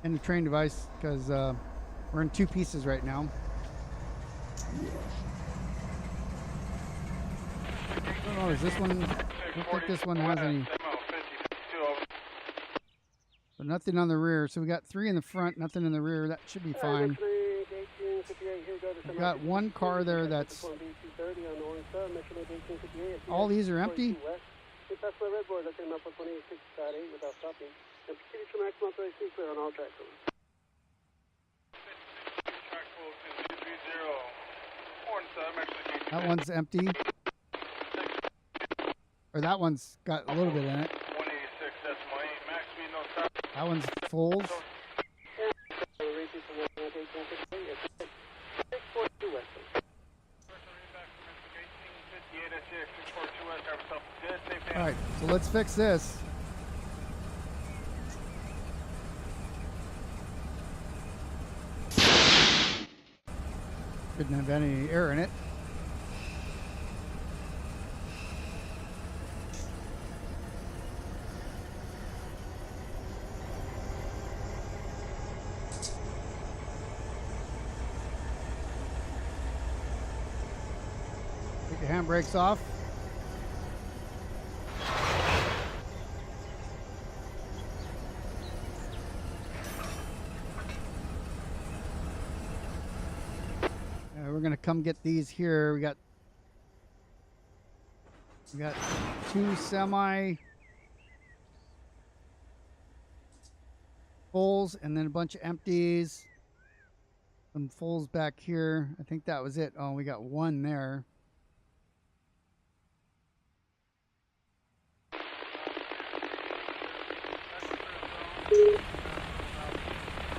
any train device because we're in 2 pieces right now. I don't know, is this one, I don't think this one has any. So nothing on the rear. So we got 3 in the front, nothing in the rear. That should be fine. We've got 1 car there that's. All these are empty. That's my red board. I came up with 26.8 without stopping. And proceed to maximum 36 clear on all tracks. That one's empty. Or that one's got a little bit in it. That one's full. All right, so let's fix this. Didn't have any air in it. Take the handbrakes off. We're gonna come get these here. We got 2 semi fulls and then a bunch of empties. Some fulls back here. I think that was it. Oh, we got 1 there.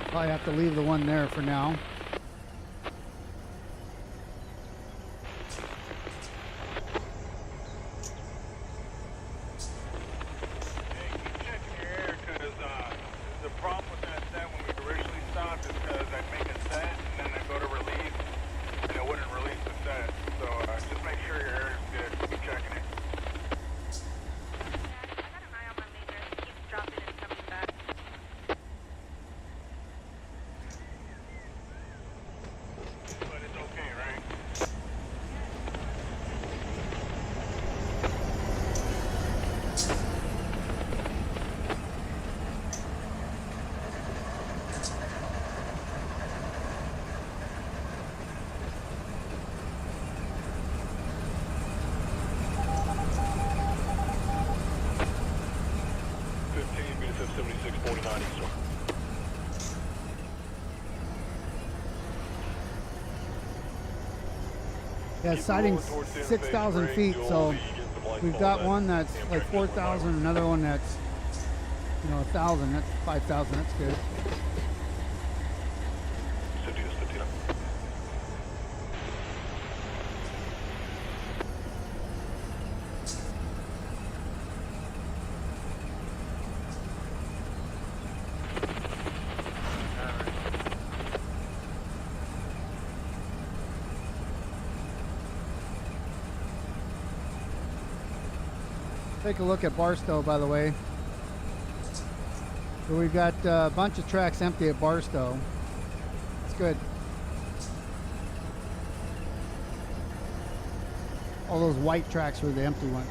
Probably have to leave the 1 there for now. Yeah, Keep siding's rolling towards the 6,000 interface feet, ring. so You'll get some light we've bulb got that one that's damn like track just went by 4,000, where- another one that's, 1,000. That's 5,000. That's good. Studios 59. Take a look at Barstow, by the way. So we've got a bunch of tracks empty at Barstow. That's good. All those white tracks were the empty ones.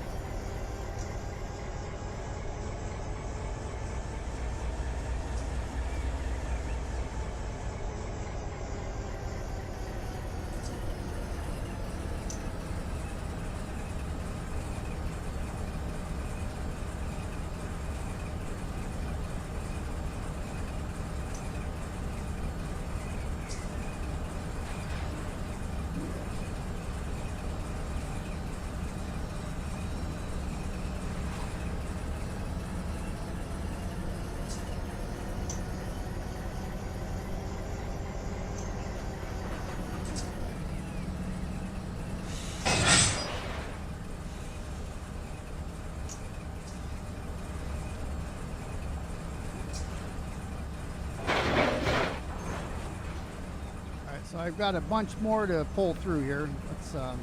So I've got a bunch more to pull through here. Let's, so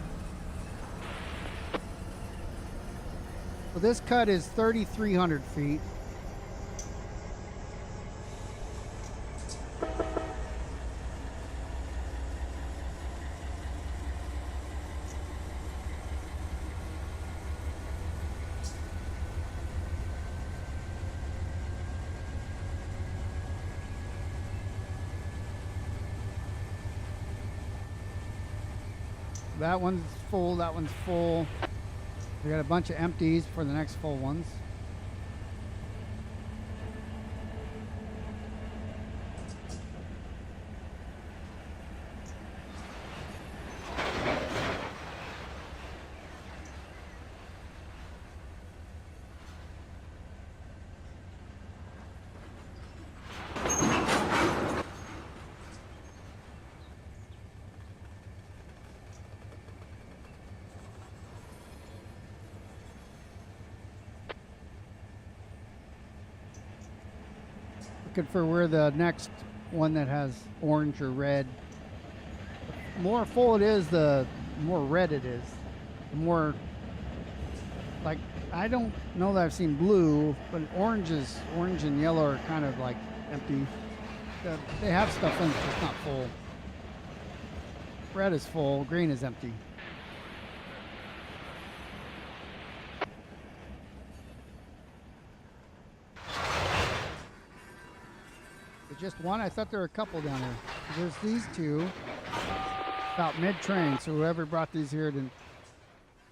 this cut is 3,300 feet. That one's full, that one's full. We got a bunch of empties for the next full ones. Looking for where the next one that has orange or red. The more full it is, the more red it is. The more, like, I don't know that I've seen blue, but orange and yellow are kind of like empty. They have stuff in it, just not full. Red is full, green is empty. Just one? I thought there were a couple down there. There's these two about mid-train, so whoever brought these here could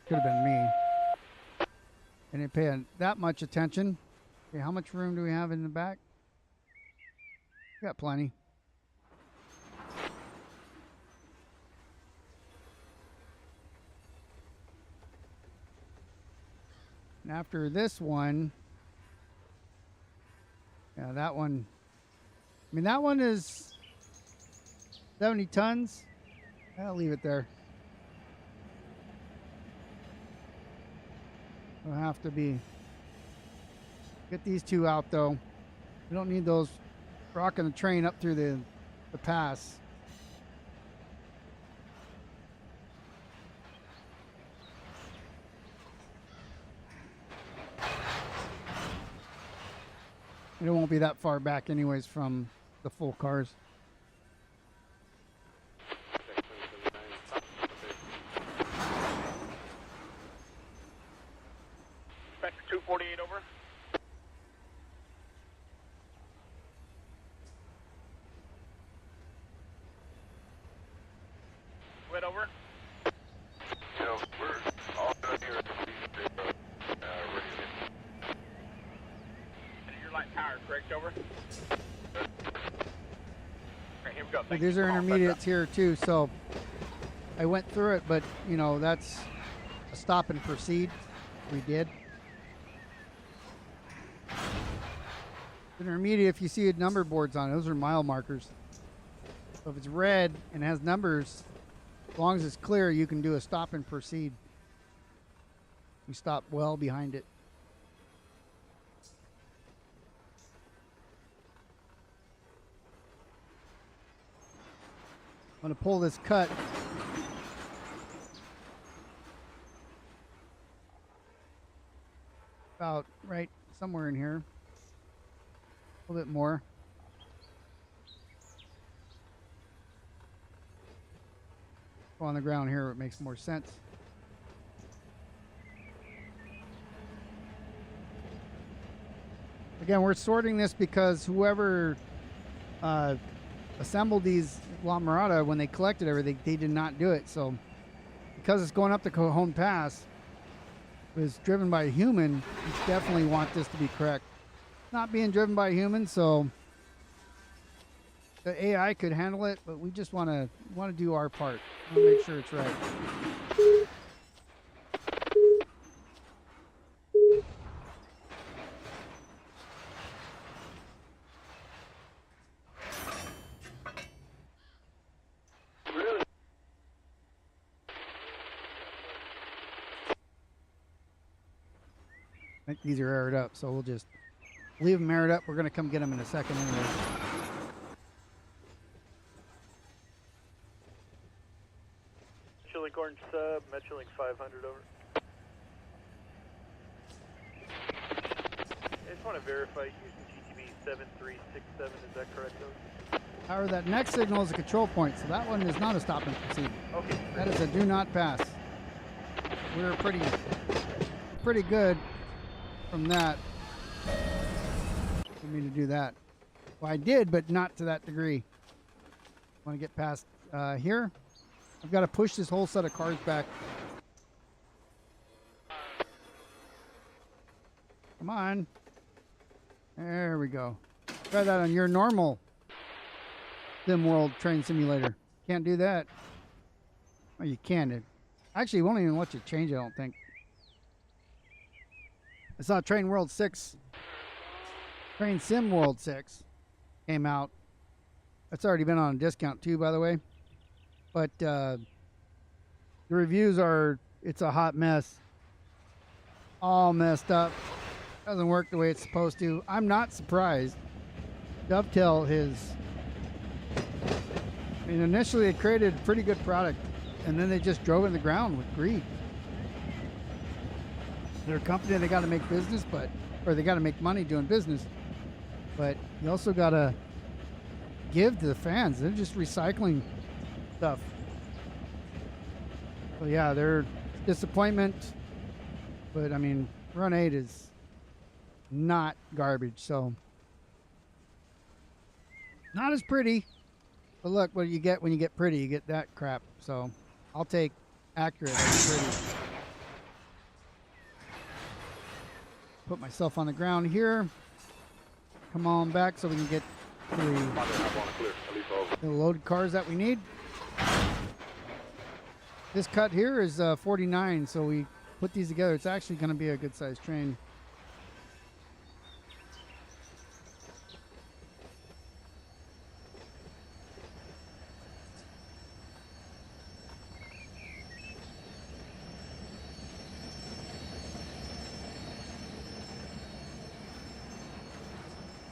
have been me. And they pay that much attention. Okay, how much room do we have in the back? We got plenty. And after this one, yeah, that one, I mean, that one is 70 tons. I'll leave it there. We'll have to get these two out though. We don't need those rocking the train up through the pass. It won't be that far back anyways from the full cars. Spectre 248 over. Wet over. No, we're all done here. And your light power, correct, over? Okay, here we go. So these are intermediates here too, so I went through it, but you know, that's a stop and proceed. We did. Intermediate, if you see number boards on it, those are mile markers. So if it's red and has numbers, as long as it's clear, you can do a stop and proceed. We stop well behind it. I'm going to pull this cut. About right somewhere in here. A little bit more. Go on the ground here, it makes more sense. Again, we're sorting this because whoever assembled these La Mirada, when they collected everything, they did not do it. So because it's going up the Cajon Pass, it was driven by a human, you definitely want this to be correct. Not being driven by a human, so the AI could handle it, but we just want to do our part. Want to make sure it's right. I think these are aired up, so we'll just leave them aired up. We're going to come get them in a second anyway. Metrolink Orange Sub, Metrolink 500 over. I just want to verify using GTB 7367, is that correct though? However, that next signal is a control point, so that one is not a stop and proceed. Okay. That is a do not pass. We're pretty good from that. For me to do that. Well, I did, but not to that degree. Want to get past here. I've got to push this whole set of cars back. Come on. There we go. Try that on your normal SimWorld train simulator. Can't do that. Oh, you can. Actually, it won't even let you change it, I don't think. I saw Train World 6. Train Sim World 6 came out. That's already been on a discount too, by the way. But the reviews are, it's a hot mess. All messed up. Doesn't work the way it's supposed to. I'm not surprised. Dovetail initially they created a pretty good product, and then they just drove it in the ground with greed. They're a company, they got to make business, or they got to make money doing business. But you also got to give to the fans. They're just recycling stuff. So yeah, they're disappointment. But I mean, Run 8 is not garbage, so not as pretty. But look, what you get when you get pretty, you get that crap. So I'll take accurate over pretty. Put myself on the ground here. Come on back so we can get the loaded cars that we need. This cut here is 49, so we put these together. It's actually going to be a good sized train.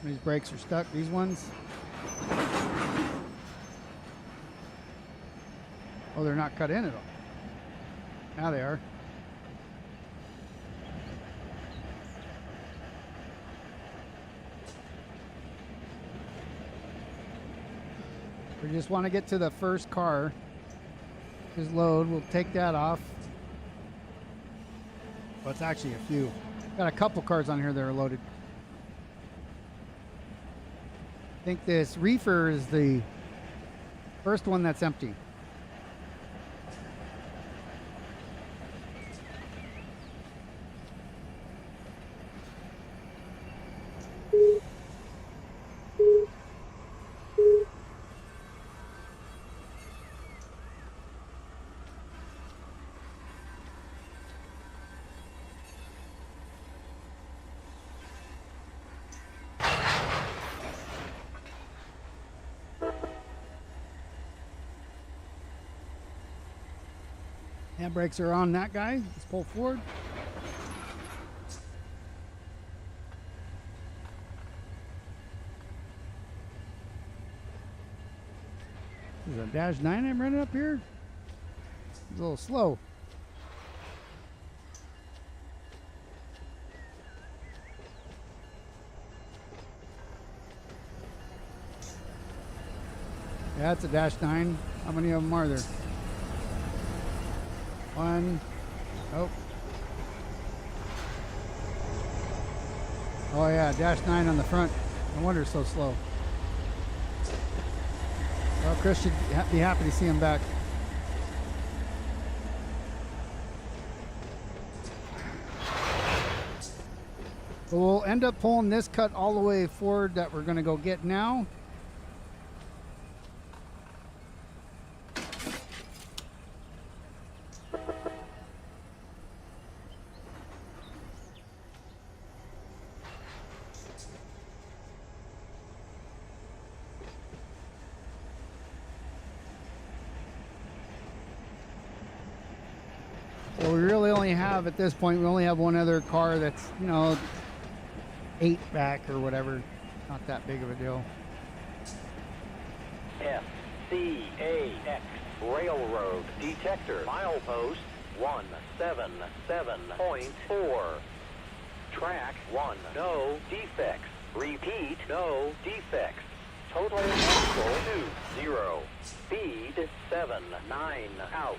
These brakes are stuck, these ones. Oh, they're not cut in at all. Now they are. We just want to get to the first car. Just load, we'll take that off. Well, it's actually a few. Got a couple cars on here that are loaded. I think this reefer is the first one that's empty. Handbrakes are on that guy. Let's pull forward. There's a dash 9 I'm running up here. It's a little slow. Yeah, it's a dash 9. How many of them are there? One. Oh. Oh yeah, dash 9 on the front. No wonder it's so slow. Well, Chris should be happy to see him back. So we'll end up pulling this cut all the way forward that we're going to go get now. So we really only have, at this point, we only have one other car that's, you know, 8 back or whatever. Not that big of a deal. FCAX Railroad Detector Milepost 177.4. Track 1, no defects. Repeat, no defects. Total axle 20. Speed 79 out.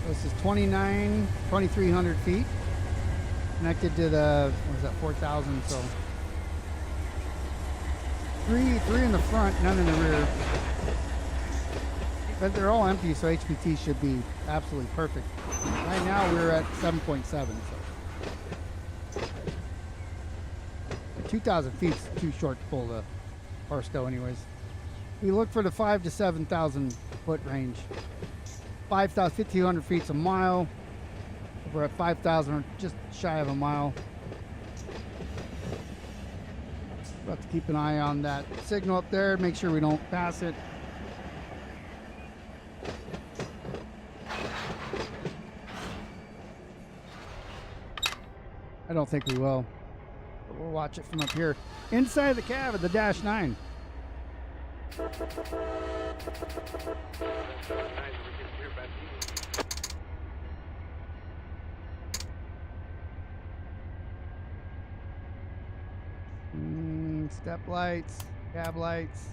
This is 2,300 feet. Connected to the, what is that, 4,000, so. Three in the front, none in the rear. But they're all empty, so HPT should be absolutely perfect. Right now we're at 7.7, so. 2,000 feet is too short to pull the Barstow anyways. We look for the 5,000 to 7,000 foot range. 1,500 feet's a mile. We're at 5,000, or just shy of a mile. We'll have to keep an eye on that signal up there, make sure we don't pass it. I don't think we will, but we'll watch it from up here. Inside the cab of the Dash 9. Step lights, cab lights.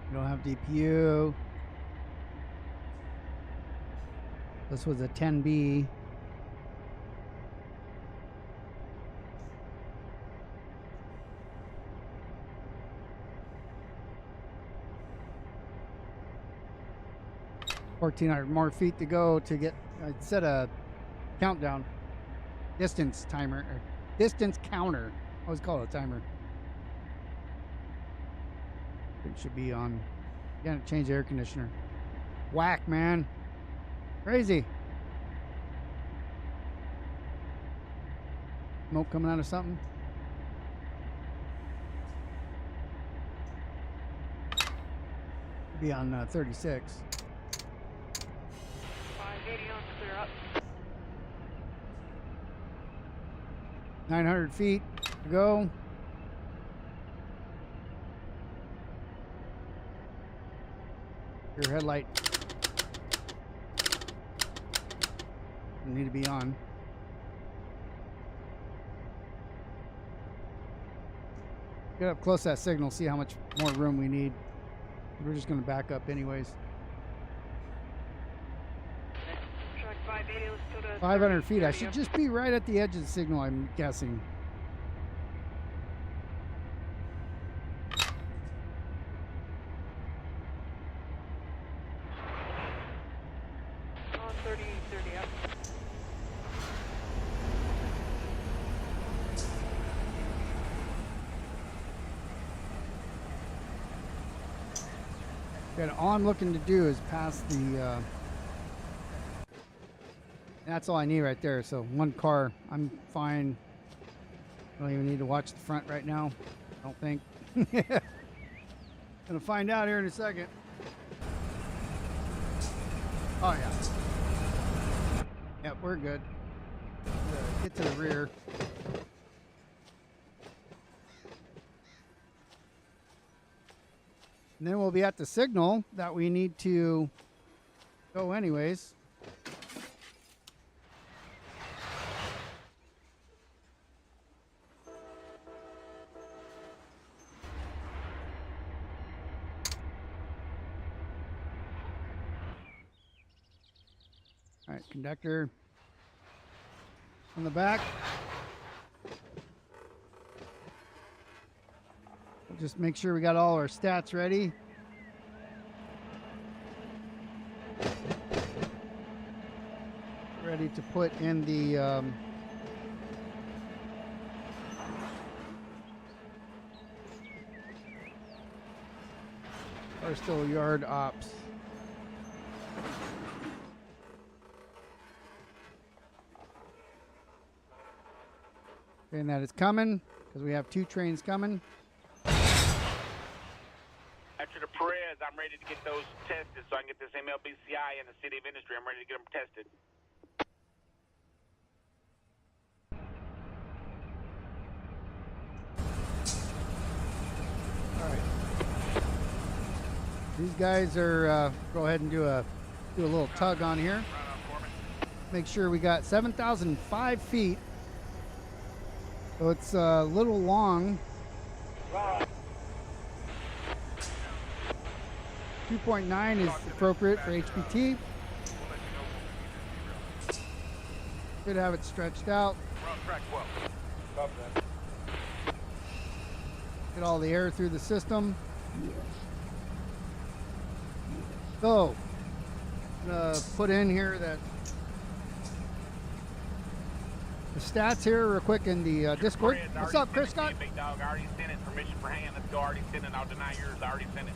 We don't have DPU. This was a 10B. $1,400 more feet to go to get. I set a countdown, distance timer, or distance counter. I always call it a timer. It should be on. Gotta change the air conditioner. Whack, man. Crazy. Smoke coming out of something. Be on 36. 580 on clear up. 900 feet to go. Your headlight need to be on. Get up close to that signal, see how much more room we need. We're just going to back up anyways. Track 580, let's go to 500 feet. I should just be right at the edge of the signal, I'm guessing. 230 up. Good. All I'm looking to do is pass the. That's all I need right there. So one car, I'm fine. I don't even need to watch the front right now. I don't think. Gonna find out here in a second. Oh yeah. Yep, we're good. Get to the rear. And then we'll be at the signal that we need to go anyways. All right, conductor on the back. We'll just make sure we got all our stats ready. Ready to put in the Barstow Yard Ops. And that is coming because we have 2 trains coming. After the Perez, I'm ready to get those tested so I can get this MLBCI in the City of Industry. I'm ready to get them tested. All right. These guys are go ahead and do a little tug on here. Make sure we got 7,005 feet. So it's a little long. 2.9 is appropriate for HPT. Should have it stretched out. Get all the air through the system. So, I'm gonna put in here that the stats here real quick in the Discord. What's up, Chris Scott? Big dog, I already sent it. Permission for hand. Let's go. Already sent it. I'll deny yours. I already sent it.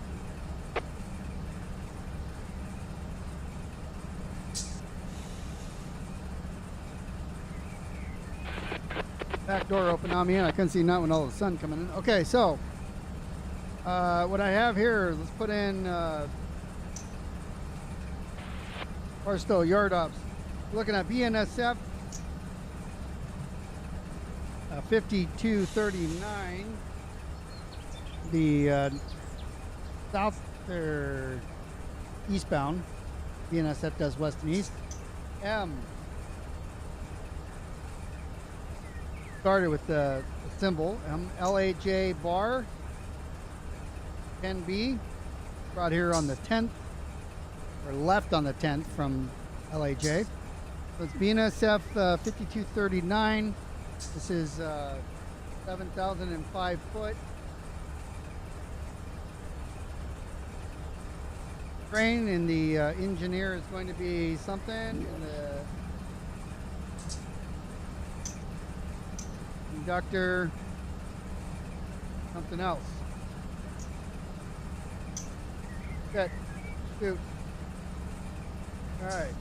Back door open on me and I couldn't see nothing with all the sun coming in. Okay, so what I have here, let's put in Barstow Yard Ops. Looking at BNSF 5239. The south or eastbound. BNSF does west and east. Started with the symbol LAJ bar 10B, brought here on the 10th or left on the 10th from LAJ. So it's BNSF 5239. This is 7,005 foot. Train, and the engineer is going to be something, and the conductor something else. Good. Shoot. All right.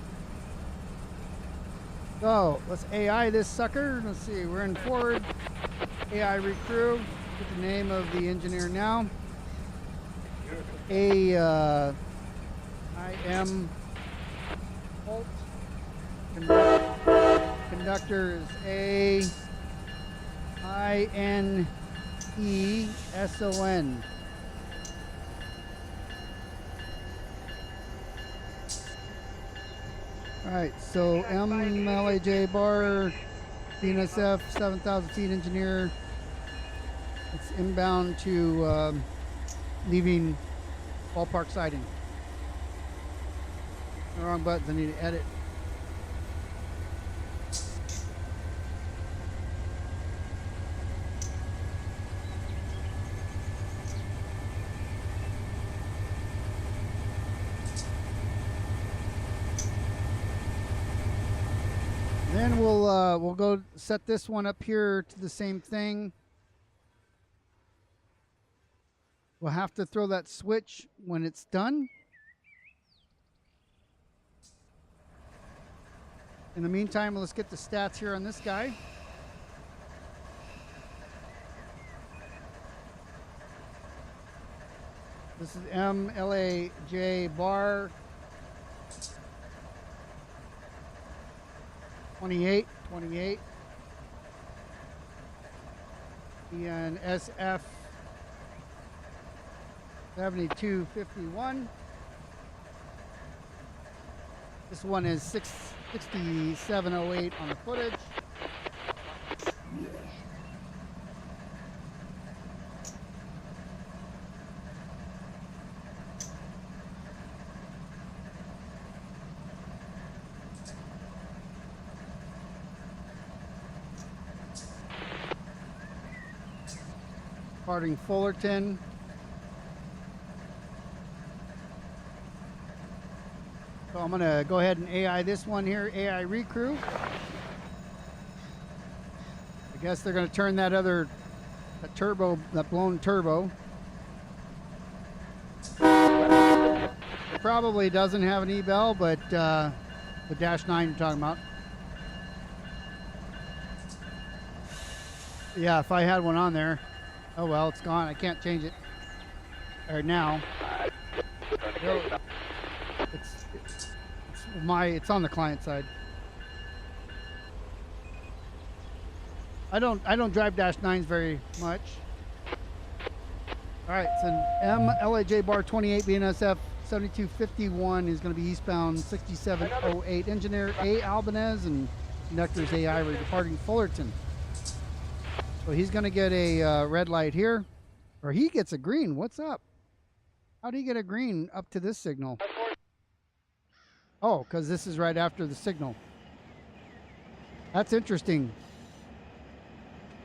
So let's AI this sucker. Let's see. We're in forward. AI recrew. Get the name of the engineer now. I am Holt. Conductor is AINESON. All right, so MLAJ bar, BNSF, 7,000 feet engineer. It's inbound to leaving ballpark siding. The wrong buttons, I need to edit. Then we'll go set this one up here to the same thing. We'll have to throw that switch when it's done. In the meantime, let's get the stats here on this guy. This is MLAJ bar 28. And SF 7251. This one is 6708 on the footage. Departing Fullerton. So I'm going to go ahead and AI this one here, AI recrew. I guess they're going to turn that turbo, that blown turbo. It probably doesn't have an E-bell, but the Dash 9 you're talking about. Yeah, if I had one on there. Oh well, it's gone. I can't change it right now. It's on the client side. I don't drive Dash 9s very much. All right, it's an MLAJ bar 28 BNSF 7251 is going to be eastbound 6708. Engineer A Albanez and conductors AI. We're departing Fullerton. So he's going to get a red light here, or he gets a green. What's up? How do you get a green up to this signal? Oh, because this is right after the signal. That's interesting.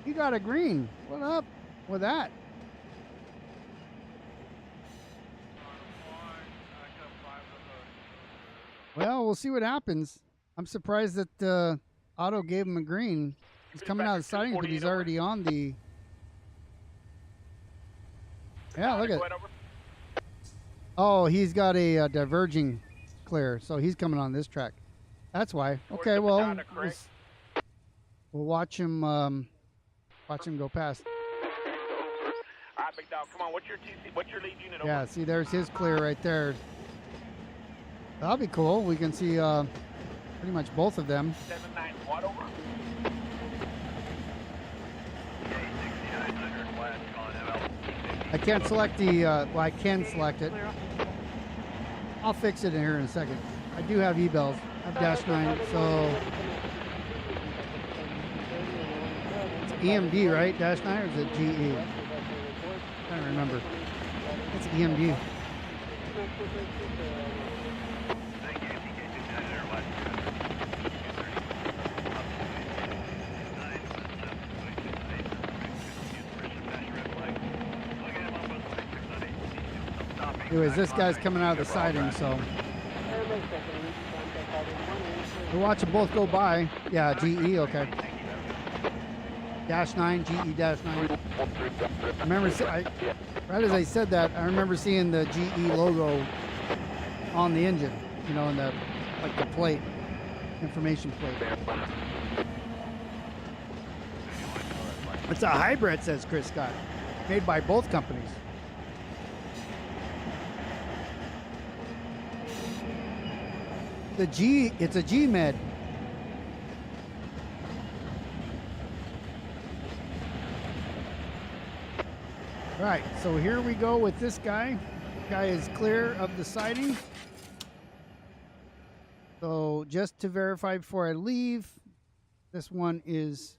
He got a green. What up with that? Well, we'll see what happens. I'm surprised that Otto gave him a green. He's coming out of the siding, but he's already on the... Yeah, look at it. Oh, he's got a diverging clear, so he's coming on this track. That's why. Okay, well, we'll watch him go past. All right, big dog, come on. What's your TC? What's your lead unit? Yeah, see, there's his clear right there. That'll be cool. We can see pretty much both of them. 79 what over? I can't select the, well, I can select it. I'll fix it in here in a second. I do have E-bells. I have Dash 9, so... It's EMD, right? Dash 9, or is it GE? I can't remember. It's EMD. Anyways, this guy's coming out of the siding, so we'll watch them both go by. Yeah, GE, okay. Dash 9, GE Dash 9. I remember, right as I said that, I remember seeing the GE logo on the engine, you know, in the, like the plate, information plate. It's a hybrid, says Chris Scott, made by both companies. It's a G-Med. Right, so here we go with this guy. Guy is clear of the siding. So just to verify before I leave, this one is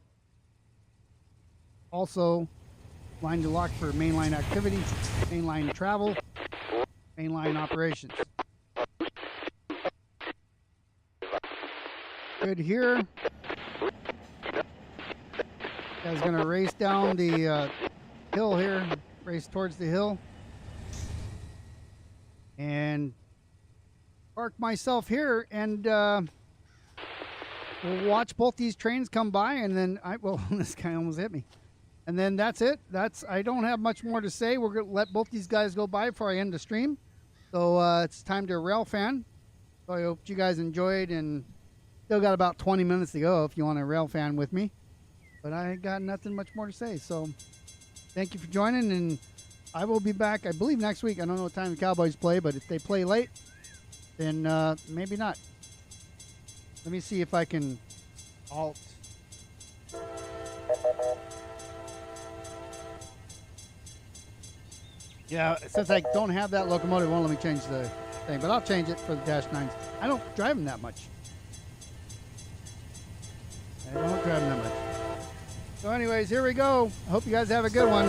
also line to lock for mainline activity, mainline travel, mainline operations. Good here. Guy's gonna race down the hill here, race towards the hill, and park myself here and we'll watch both these trains come by, and then this guy almost hit me. And then that's it. I don't have much more to say. We're going to let both these guys go by before I end the stream. So it's time to rail fan. So I hope you guys enjoyed, and still got about 20 minutes to go if you want to rail fan with me. But I got nothing much more to say. So thank you for joining, and I will be back, I believe, next week. I don't know what time the Cowboys play, but if they play late, then maybe not. Let me see if I can alt. Yeah, since I don't have that locomotive, it won't let me change the thing. But I'll change it for the Dash 9s. I don't drive them that much. So anyways, here we go. I hope you guys have a good one.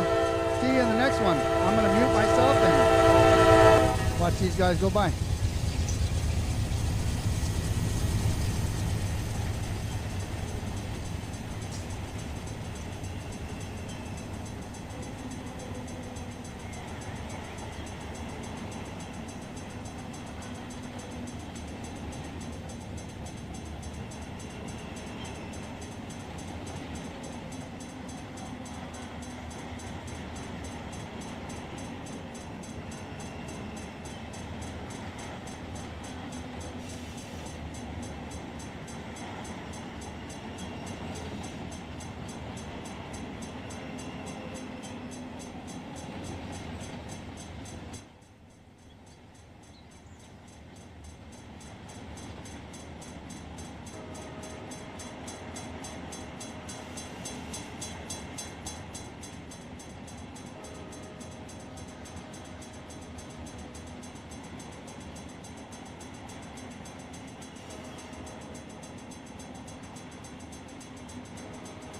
See you in the next one. I'm going to mute myself and watch these guys go by.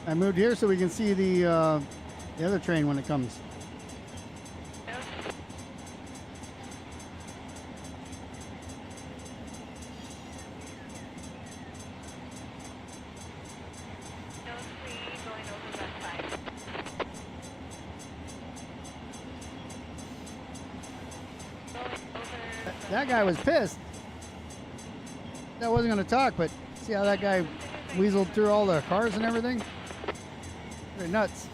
I moved here so we can see the other train when it comes. That guy was pissed. That wasn't going to talk, but see how that guy weaseled through all the cars and everything? They're nuts.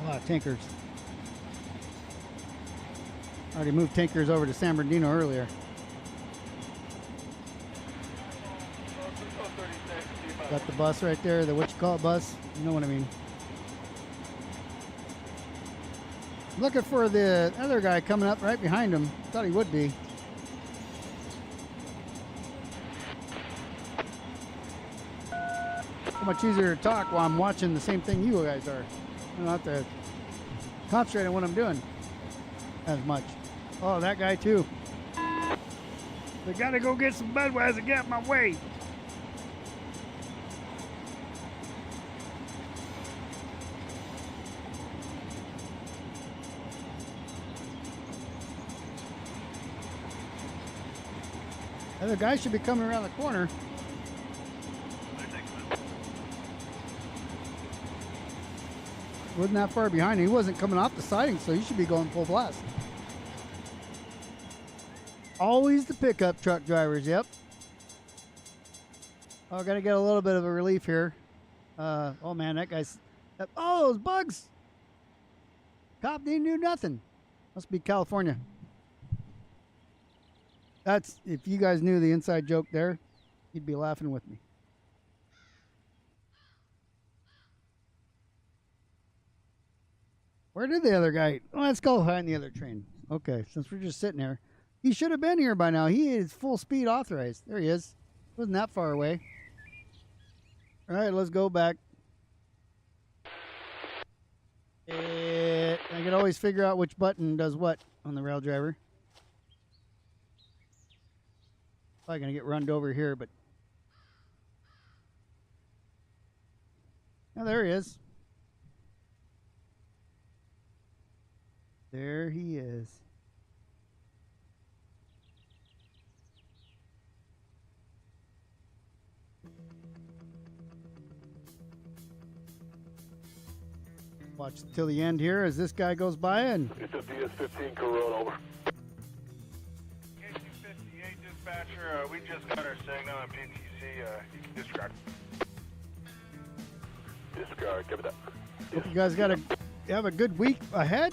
A lot of tankers. Already moved tankers over to San Bernardino earlier. Got the bus right there, the what you call it bus. You know what I mean. Looking for the other guy coming up right behind him. Thought he would be. So much easier to talk while I'm watching the same thing you guys are. I don't have to concentrate on what I'm doing as much. Oh, that guy too. I gotta go get some Budweiser, get my way. The guy should be coming around the corner. Wasn't that far behind. He wasn't coming off the siding, so he should be going full blast. Always the pickup truck drivers, yep. Oh, gotta get a little bit of a relief here. Oh man, that guy's... Oh, those bugs! Cop didn't do nothing. Must be California. That's, if you guys knew the inside joke there, you'd be laughing with me. Where did the other guy? Oh, let's go behind the other train. Okay, since we're just sitting here. He should have been here by now. He is full speed authorized. There he is. Wasn't that far away. All right, let's go back. I can always figure out which button does what on the rail driver. Probably gonna get runned over here, but oh, there he is. There he is. Watch till the end here as this guy goes by and It's a DS-15 Corolla over. K258 dispatch. Dispatcher, we just got our signal on PTC. Disregard. Disregard, give it up. Hope you guys have a good week ahead.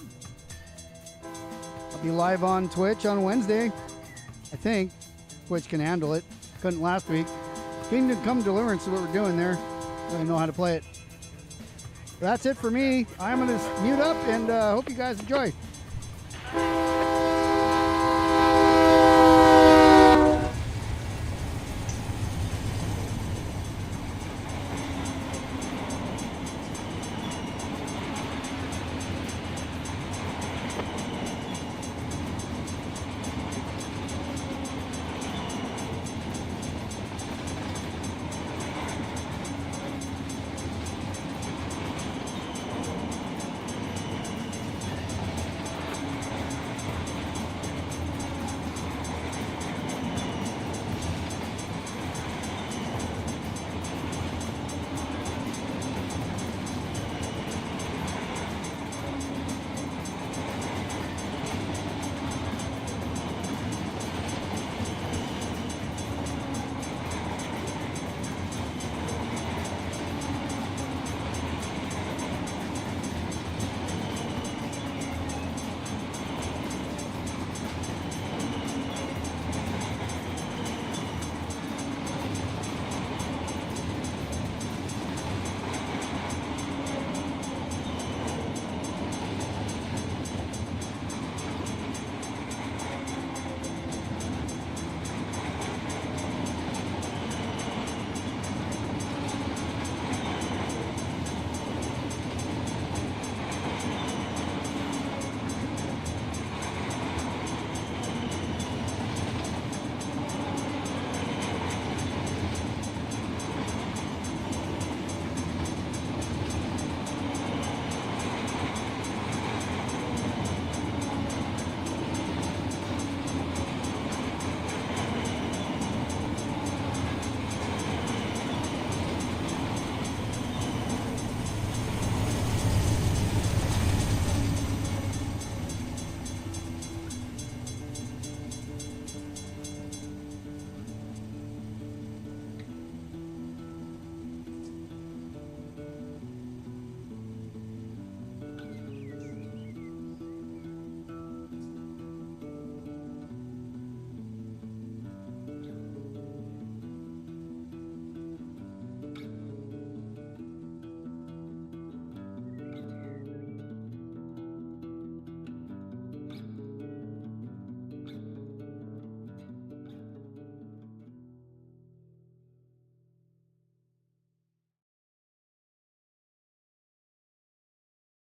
I'll be live on Twitch on Wednesday. I think Twitch can handle it. Couldn't last week. Kingdom Come Deliverance is what we're doing there. Really know how to play it. That's it for me. I'm going to mute up and hope you guys enjoy.